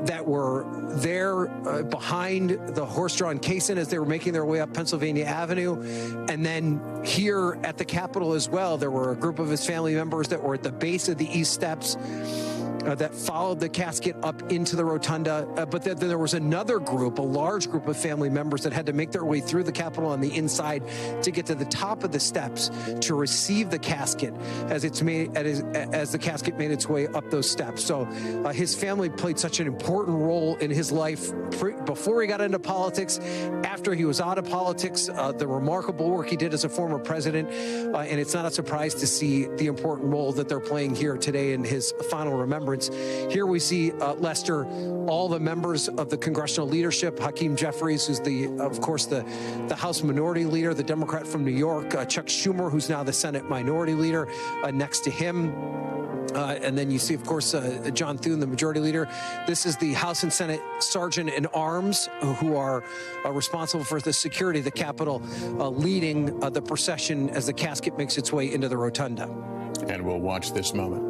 that were there behind the horse-drawn caisson as they were making their way up Pennsylvania Avenue. And then here at the Capitol as well, there were a group of his family members that were at the base of the East Steps that followed the casket up into the rotunda. But then there was another group, a large group of family members that had to make their way through the Capitol on the inside to get to the top of the steps to receive the casket as the casket made its way up those steps. So his family played such an important role in his life before he got into politics, after he was out of politics, the remarkable work he did as a former president. And it's not a surprise to see the important role that they're playing here today in his final remembrance. Here we see, Lester, all the members of the congressional leadership. Hakeem Jeffries, who's of course the House Minority Leader, the Democrat from New York. Chuck Schumer, who's now the Senate Minority Leader, next to him. And then you see, of course, John Thune, the Majority Leader. This is the House and Senate Sergeant in Arms, who are responsible for the security of the Capitol, leading the procession as the casket makes its way into the rotunda. And we'll watch this moment.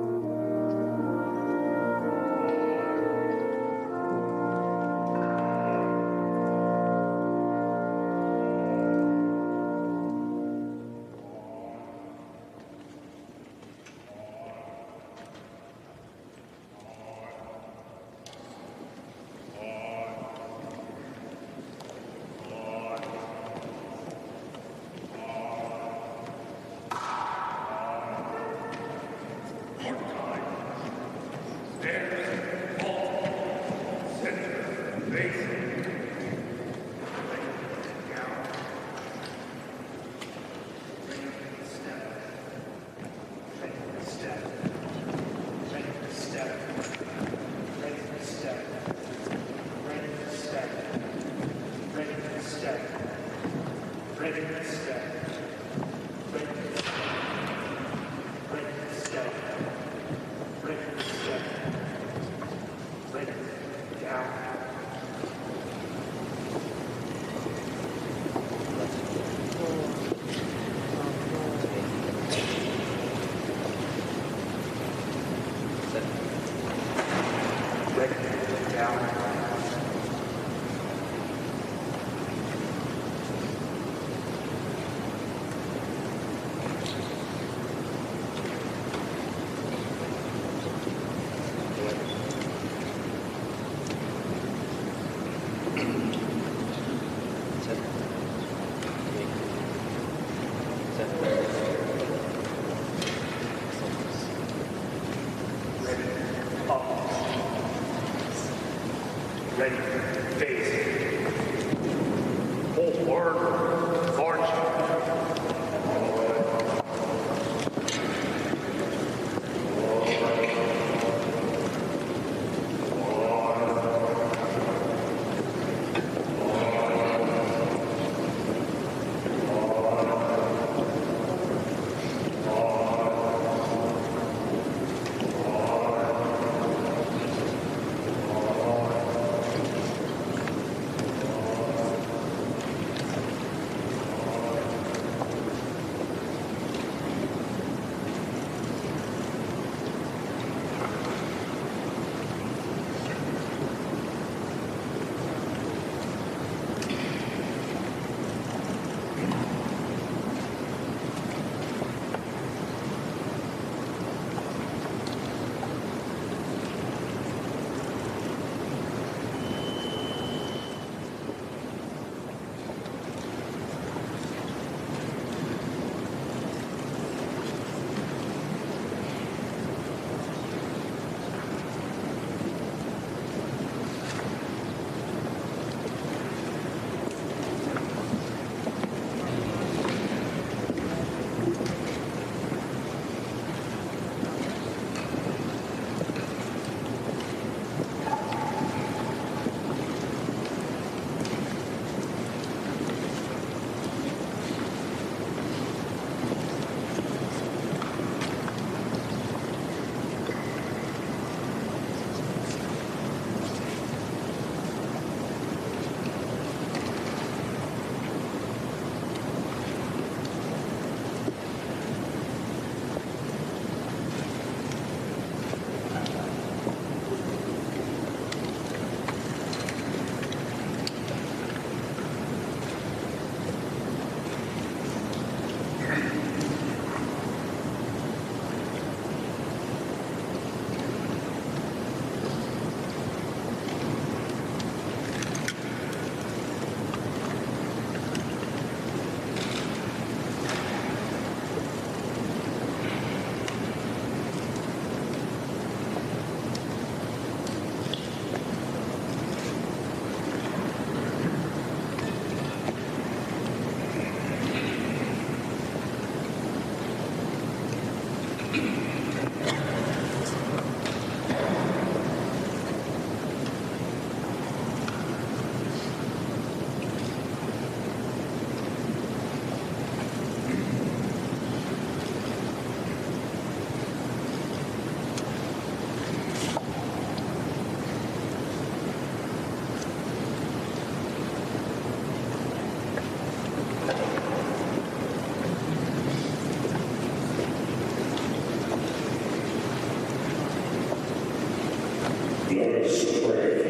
Let us pray.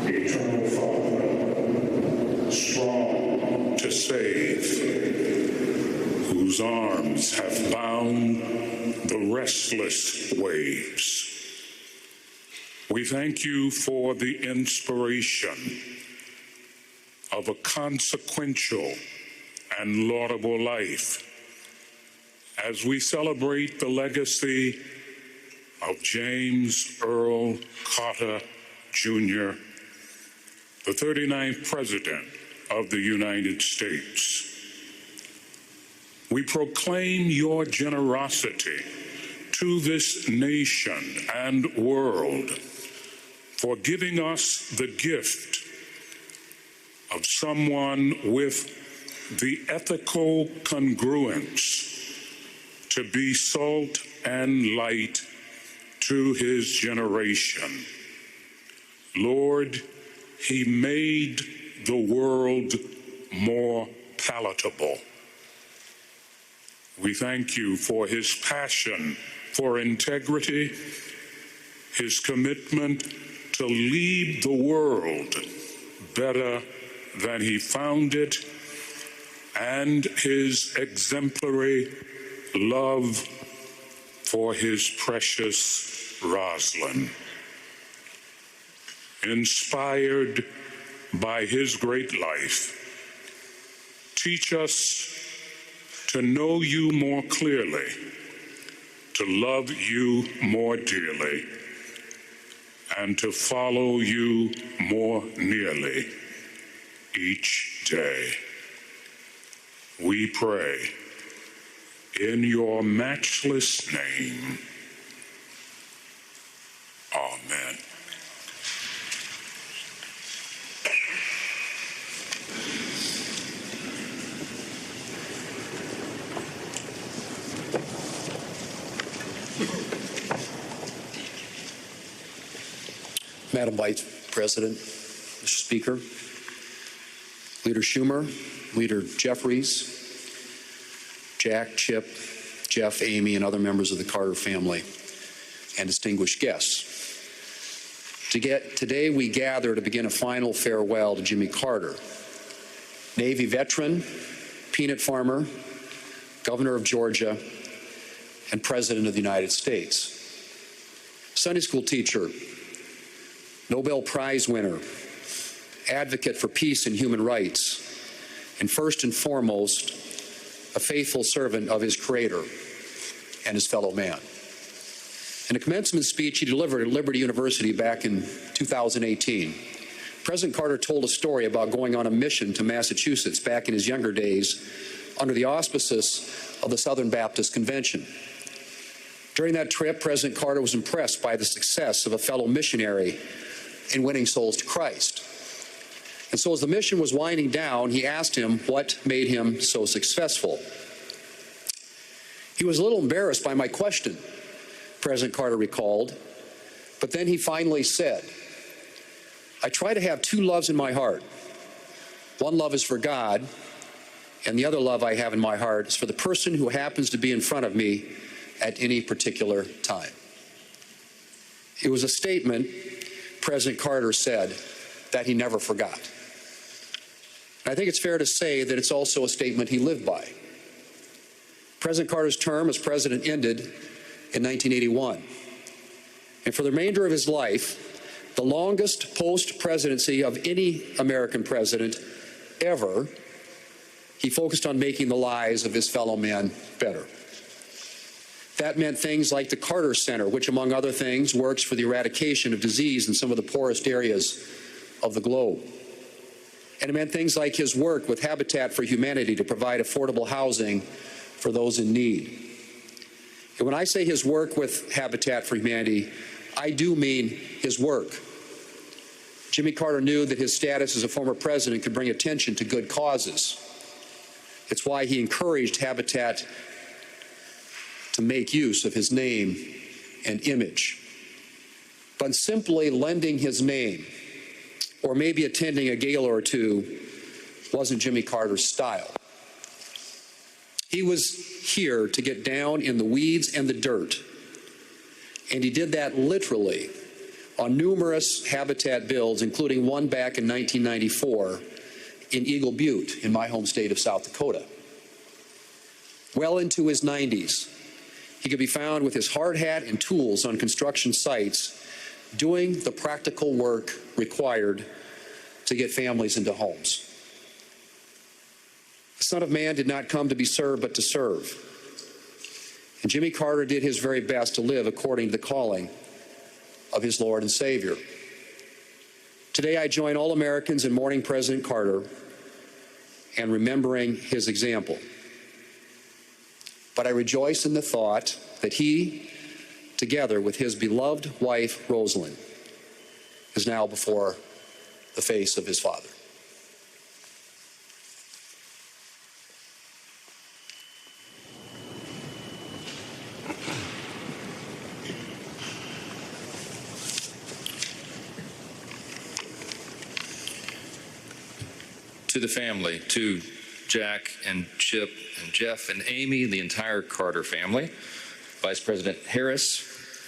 Eternal Father, strong to save, whose arms have bound the restless waves, we thank you for the inspiration of a consequential and laudable life as we celebrate the legacy of James Earl Carter, Jr., the 39th President of the United States. We proclaim your generosity to this nation and world for giving us the gift of someone with the ethical congruence to be salt and light to his generation. Lord, he made the world more palatable. We thank you for his passion for integrity, his commitment to leave the world better than he found it, and his exemplary love for his precious Rosalind. Inspired by his great life, teach us to know you more clearly, to love you more dearly, and to follow you more nearly each day. We pray in your matchless name. Amen. Madam Vice President, Mr. Speaker, Leader Schumer, Leader Jeffries, Jack, Chip, Jeff, Amy, and other members of the Carter family, and distinguished guests. Today we gather to begin a final farewell to Jimmy Carter, Navy veteran, peanut farmer, Governor of Georgia, and President of the United States. Sunday school teacher, Nobel Prize winner, advocate for peace and human rights, and first and foremost, a faithful servant of his Creator and his fellow man. In a commencement speech he delivered at Liberty University back in 2018, President Carter told a story about going on a mission to Massachusetts back in his younger days under the auspices of the Southern Baptist Convention. During that trip, President Carter was impressed by the success of a fellow missionary in winning souls to Christ. And so as the mission was winding down, he asked him what made him so successful. He was a little embarrassed by my question, President Carter recalled, but then he finally said, I try to have two loves in my heart. One love is for God, and the other love I have in my heart is for the person who happens to be in front of me at any particular time. It was a statement, President Carter said, that he never forgot. I think it's fair to say that it's also a statement he lived by. President Carter's term as president ended in 1981. And for the remainder of his life, the longest post-presidency of any American president ever, he focused on making the lives of his fellow men better. That meant things like the Carter Center, which, among other things, works for the eradication of disease in some of the poorest areas of the globe. And it meant things like his work with Habitat for Humanity to provide affordable housing for those in need. And when I say his work with Habitat for Humanity, I do mean his work. Jimmy Carter knew that his status as a former president could bring attention to good causes. It's why he encouraged Habitat to make use of his name and image. But simply lending his name or maybe attending a gala or two wasn't Jimmy Carter's style. He was here to get down in the weeds and the dirt, and he did that literally on numerous Habitat builds, including one back in 1994 in Eagle Butte in my home state of South Dakota. Well into his 90s, he could be found with his hard hat and tools on construction sites doing the practical work required to get families into homes. The Son of Man did not come to be served, but to serve. And Jimmy Carter did his very best to live according to the calling of his Lord and Savior. Today, I join all Americans in mourning President Carter and remembering his example. But I rejoice in the thought that he, together with his beloved wife, Rosalind, is now before the face of his Father. To the family, to Jack and Chip and Jeff and Amy, the entire Carter family, Vice President Harris,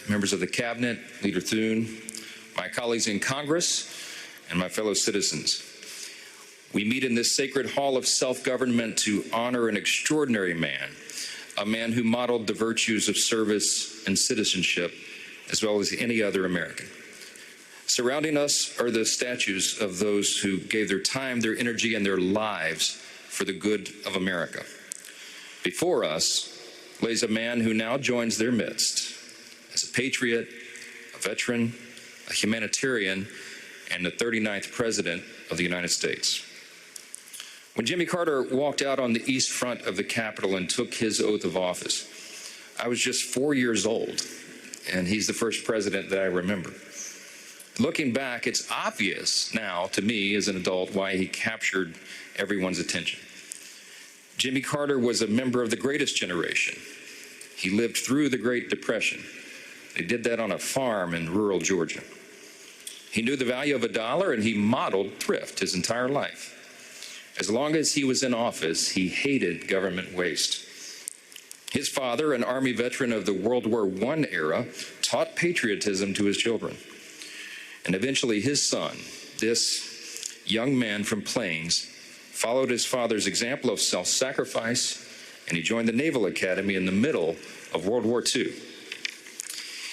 members of the Cabinet, Leader Thune, my colleagues in Congress, and my fellow citizens. We meet in this sacred hall of self-government to honor an extraordinary man, a man who modeled the virtues of service and citizenship, as well as any other American. Surrounding us are the statues of those who gave their time, their energy, and their lives for the good of America. Before us lays a man who now joins their midst as a patriot, a veteran, a humanitarian, and the 39th President of the United States. When Jimmy Carter walked out on the east front of the Capitol and took his oath of office, I was just 4 years old, and he's the first president that I remember. Looking back, it's obvious now to me as an adult why he captured everyone's attention. Jimmy Carter was a member of the greatest generation. He lived through the Great Depression. He did that on a farm in rural Georgia. He knew the value of a dollar, and he modeled thrift his entire life. As long as he was in office, he hated government waste. His father, an Army veteran of the World War I era, taught patriotism to his children. And eventually his son, this young man from Plains, followed his father's example of self-sacrifice, and he joined the Naval Academy in the middle of World War II.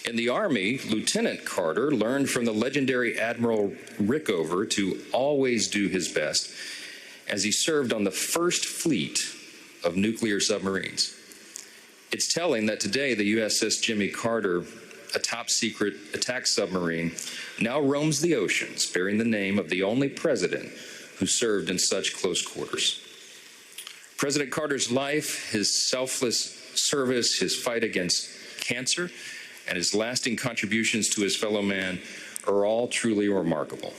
In the Army, Lieutenant Carter learned from the legendary Admiral Rickover to always do his best as he served on the first fleet of nuclear submarines. It's telling that today the USS Jimmy Carter, a top-secret attack submarine, now roams the oceans, bearing the name of the only president who served in such close quarters. President Carter's life, his selfless service, his fight against cancer, and his lasting contributions to his fellow man are all truly remarkable.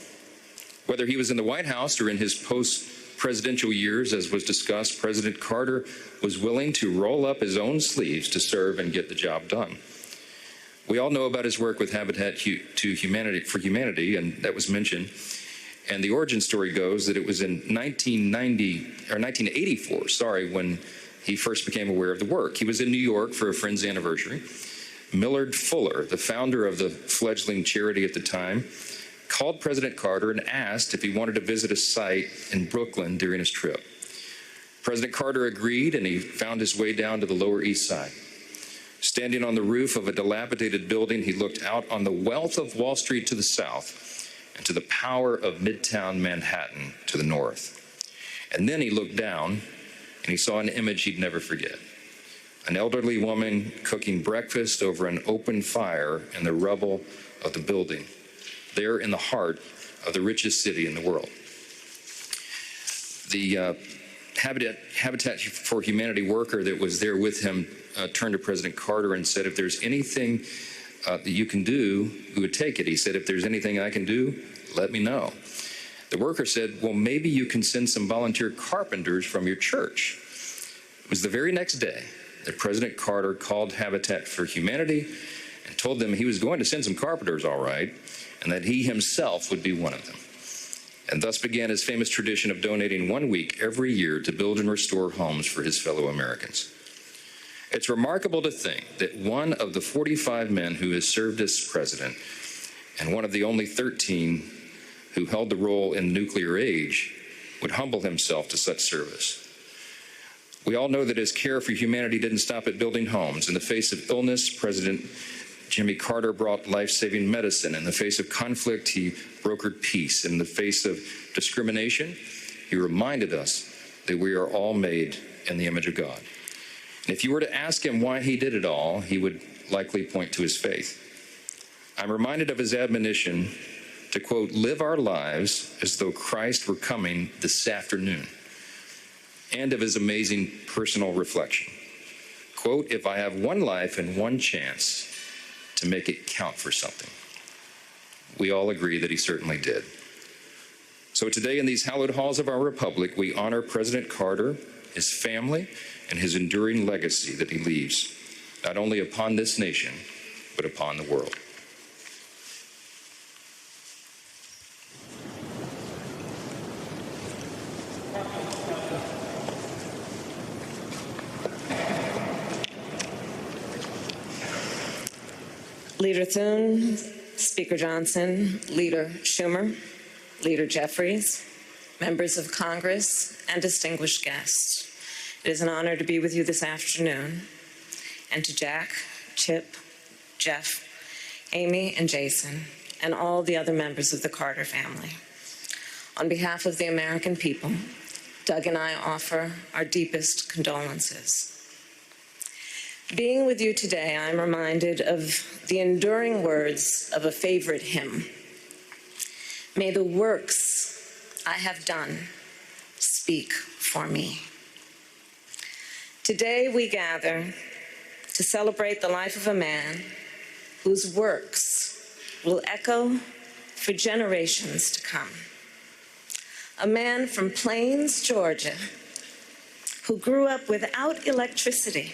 Whether he was in the White House or in his post-presidential years, as was discussed, President Carter was willing to roll up his own sleeves to serve and get the job done. We all know about his work with Habitat for Humanity, and that was mentioned. And the origin story goes that it was in 1984, when he first became aware of the work. He was in New York for a friend's anniversary. Millard Fuller, the founder of the fledgling charity at the time, called President Carter and asked if he wanted to visit a site in Brooklyn during his trip. President Carter agreed, and he found his way down to the Lower East Side. Standing on the roof of a dilapidated building, he looked out on the wealth of Wall Street to the south and to the power of Midtown Manhattan to the north. And then he looked down and he saw an image he'd never forget. An elderly woman cooking breakfast over an open fire in the rubble of the building, there in the heart of the richest city in the world. The Habitat for Humanity worker that was there with him turned to President Carter and said, if there's anything that you can do, we would take it. He said, if there's anything I can do, let me know. The worker said, well, maybe you can send some volunteer carpenters from your church. It was the very next day that President Carter called Habitat for Humanity and told them he was going to send some carpenters, all right, and that he himself would be one of them. And thus began his famous tradition of donating 1 week every year to build and restore homes for his fellow Americans. It's remarkable to think that one of the 45 men who has served as president and one of the only 13 who held the role in the nuclear age would humble himself to such service. We all know that his care for humanity didn't stop at building homes. In the face of illness, President Jimmy Carter brought life-saving medicine. In the face of conflict, he brokered peace. In the face of discrimination, he reminded us that we are all made in the image of God. And if you were to ask him why he did it all, he would likely point to his faith. I'm reminded of his admonition to, quote, live our lives as though Christ were coming this afternoon, and of his amazing personal reflection. Quote, if I have one life and one chance to make it count for something. We all agree that he certainly did. So today in these hallowed halls of our republic, we honor President Carter, his family, and his enduring legacy that he leaves, not only upon this nation, but upon the world. Leader Thune, Speaker Johnson, Leader Schumer, Leader Jeffries, members of Congress, and distinguished guests. It is an honor to be with you this afternoon, and to Jack, Chip, Jeff, Amy, and Jason, and all the other members of the Carter family. On behalf of the American people, Doug and I offer our deepest condolences. Being with you today, I'm reminded of the enduring words of a favorite hymn. May the works I have done speak for me. Today we gather to celebrate the life of a man whose works will echo for generations to come. A man from Plains, Georgia, who grew up without electricity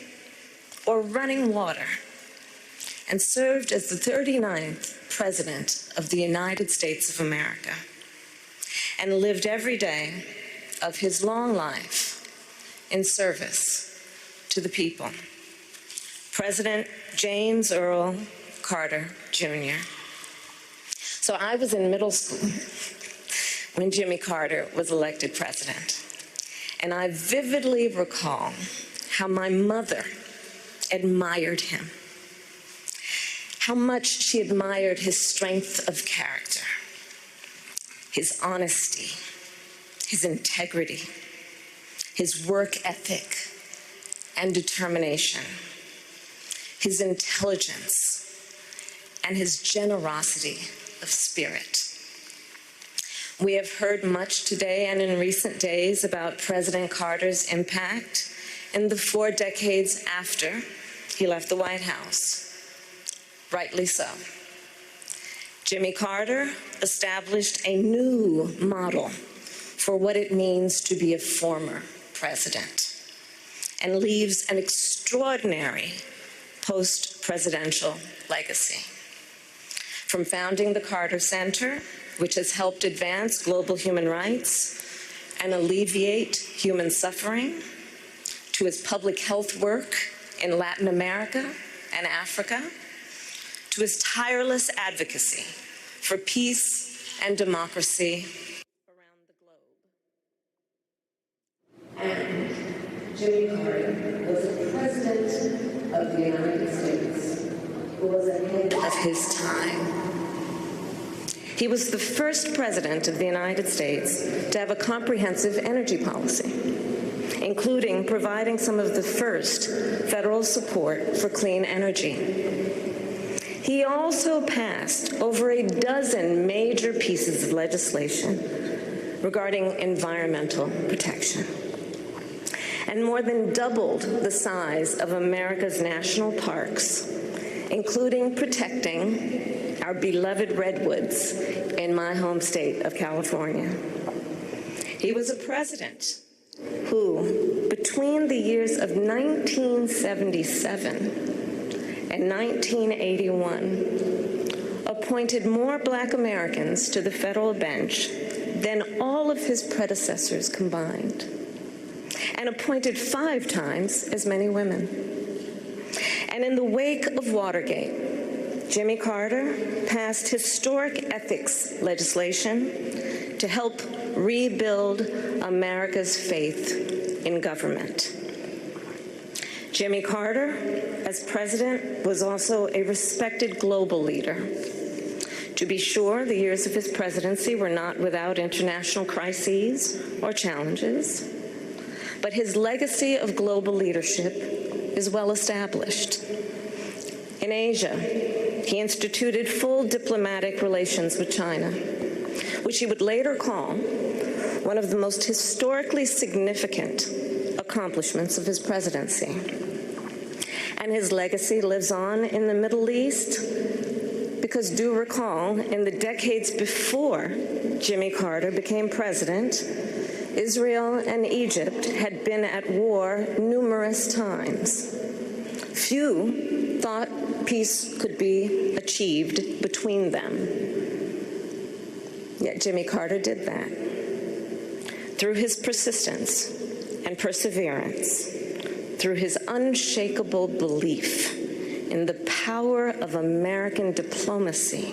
or running water, and served as the 39th President of the United States of America, and lived every day of his long life in service to the people. President James Earl Carter, Jr. So I was in middle school when Jimmy Carter was elected president, and I vividly recall how my mother admired him, how much she admired his strength of character, his honesty, his integrity, his work ethic and determination, his intelligence, and his generosity of spirit. We have heard much today and in recent days about President Carter's impact in the 4 decades after he left the White House. Rightly so. Jimmy Carter established a new model for what it means to be a former president, and leaves an extraordinary post-presidential legacy. From founding the Carter Center, which has helped advance global human rights and alleviate human suffering, to his public health work in Latin America and Africa, to his tireless advocacy for peace and democracy around the globe. And Jimmy Carter was the President of the United States who was ahead of his time. He was the first President of the United States to have a comprehensive energy policy, including providing some of the first federal support for clean energy. He also passed over a dozen major pieces of legislation regarding environmental protection. and more than doubled the size of America's national parks, including protecting our beloved redwoods in my home state of California. He was a president who, between the years of 1977 and 1981, appointed more Black Americans to the federal bench than all of his predecessors combined, and appointed 5 times as many women. And in the wake of Watergate, Jimmy Carter passed historic ethics legislation to help rebuild America's faith in government. Jimmy Carter, as president, was also a respected global leader. To be sure, the years of his presidency were not without international crises or challenges, but his legacy of global leadership is well established. In Asia, he instituted full diplomatic relations with China, which he would later call one of the most historically significant accomplishments of his presidency. And his legacy lives on in the Middle East because, do recall, in the decades before Jimmy Carter became president, Israel and Egypt had been at war numerous times. Few thought peace could be achieved between them. Yet Jimmy Carter did that. Through his persistence and perseverance, through his unshakable belief in the power of American diplomacy,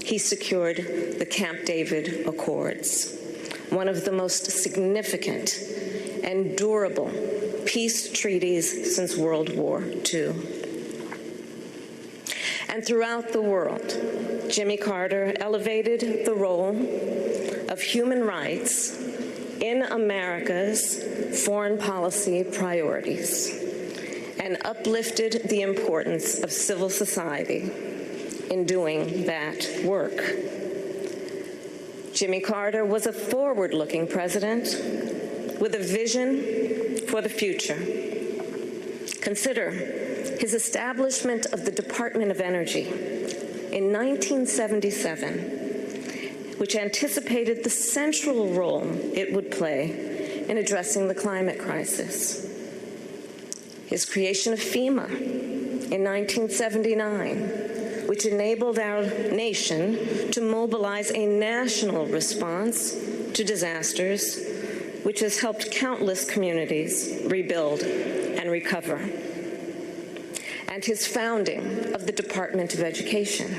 he secured the Camp David Accords, one of the most significant and durable peace treaties since World War II. And throughout the world, Jimmy Carter elevated the role of human rights in America's foreign policy priorities and uplifted the importance of civil society in doing that work. Jimmy Carter was a forward-looking president with a vision for the future. Consider his establishment of the Department of Energy in 1977, which anticipated the central role it would play in addressing the climate crisis. His creation of FEMA in 1979, which enabled our nation to mobilize a national response to disasters, which has helped countless communities rebuild and recover. And his founding of the Department of Education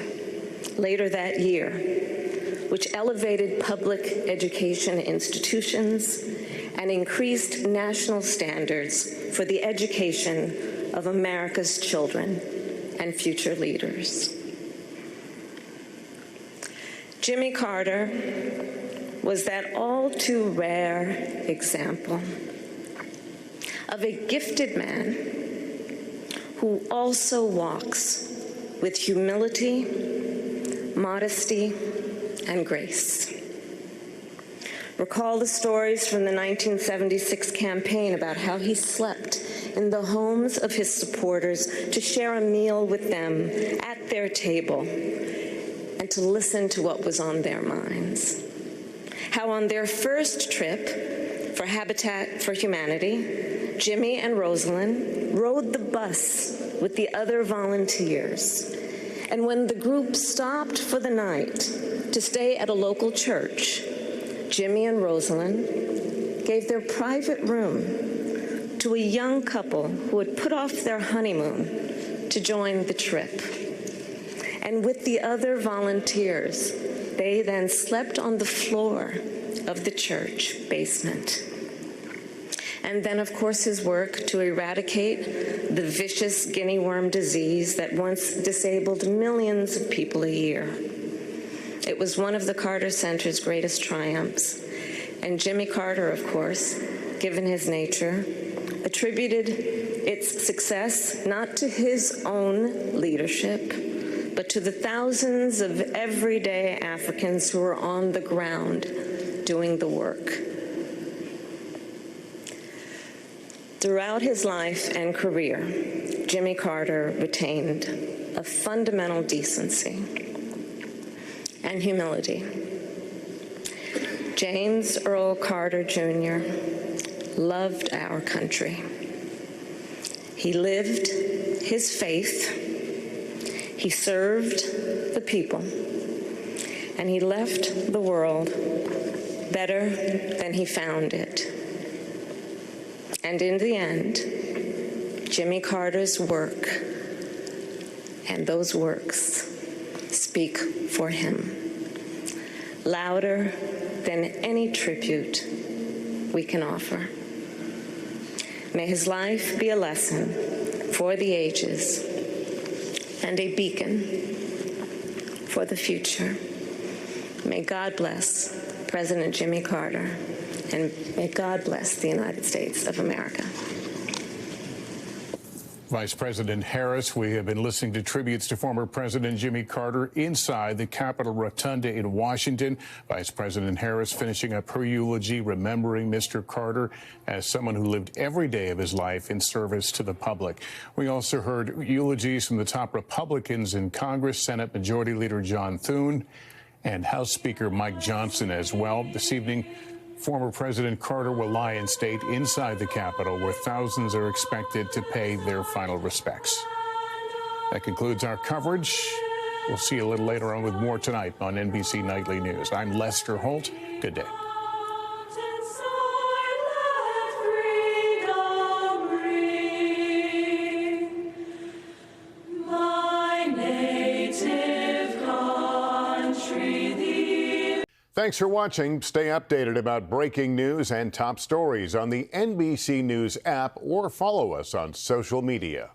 later that year, which elevated public education institutions and increased national standards for the education of America's children and future leaders. Jimmy Carter was that all too rare example of a gifted man who also walks with humility, modesty, and grace. Recall the stories from the 1976 campaign about how he slept in the homes of his supporters to share a meal with them at their table and to listen to what was on their minds. How on their first trip for Habitat for Humanity, Jimmy and Rosalind rode the bus with the other volunteers. And when the group stopped for the night to stay at a local church, Jimmy and Rosalind gave their private room to a young couple who had put off their honeymoon to join the trip. And with the other volunteers, they then slept on the floor of the church basement. And then, of course, his work to eradicate the vicious guinea worm disease that once disabled millions of people a year. It was one of the Carter Center's greatest triumphs. And Jimmy Carter, of course, given his nature, attributed its success not to his own leadership, but to the thousands of everyday Africans who were on the ground doing the work. Throughout his life and career, Jimmy Carter retained a fundamental decency and humility. James Earl Carter Jr. loved our country. He lived his faith, he served the people, and he left the world better than he found it. And in the end, Jimmy Carter's work and those works speak for him, louder than any tribute we can offer. May his life be a lesson for the ages and a beacon for the future. May God bless President Jimmy Carter, and may God bless the United States of America. Vice President Harris, we have been listening to tributes to former President Jimmy Carter inside the Capitol Rotunda in Washington. Vice President Harris finishing up her eulogy, remembering Mr. Carter as someone who lived every day of his life in service to the public. We also heard eulogies from the top Republicans in Congress, Senate Majority Leader John Thune and House Speaker Mike Johnson as well. This evening, former President Carter will lie in state inside the Capitol, where thousands are expected to pay their final respects. That concludes our coverage. We'll see you a little later on with more tonight on NBC Nightly News. I'm Lester Holt. Good day. Thanks for watching. Stay updated about breaking news and top stories on the NBC News app or follow us on social media.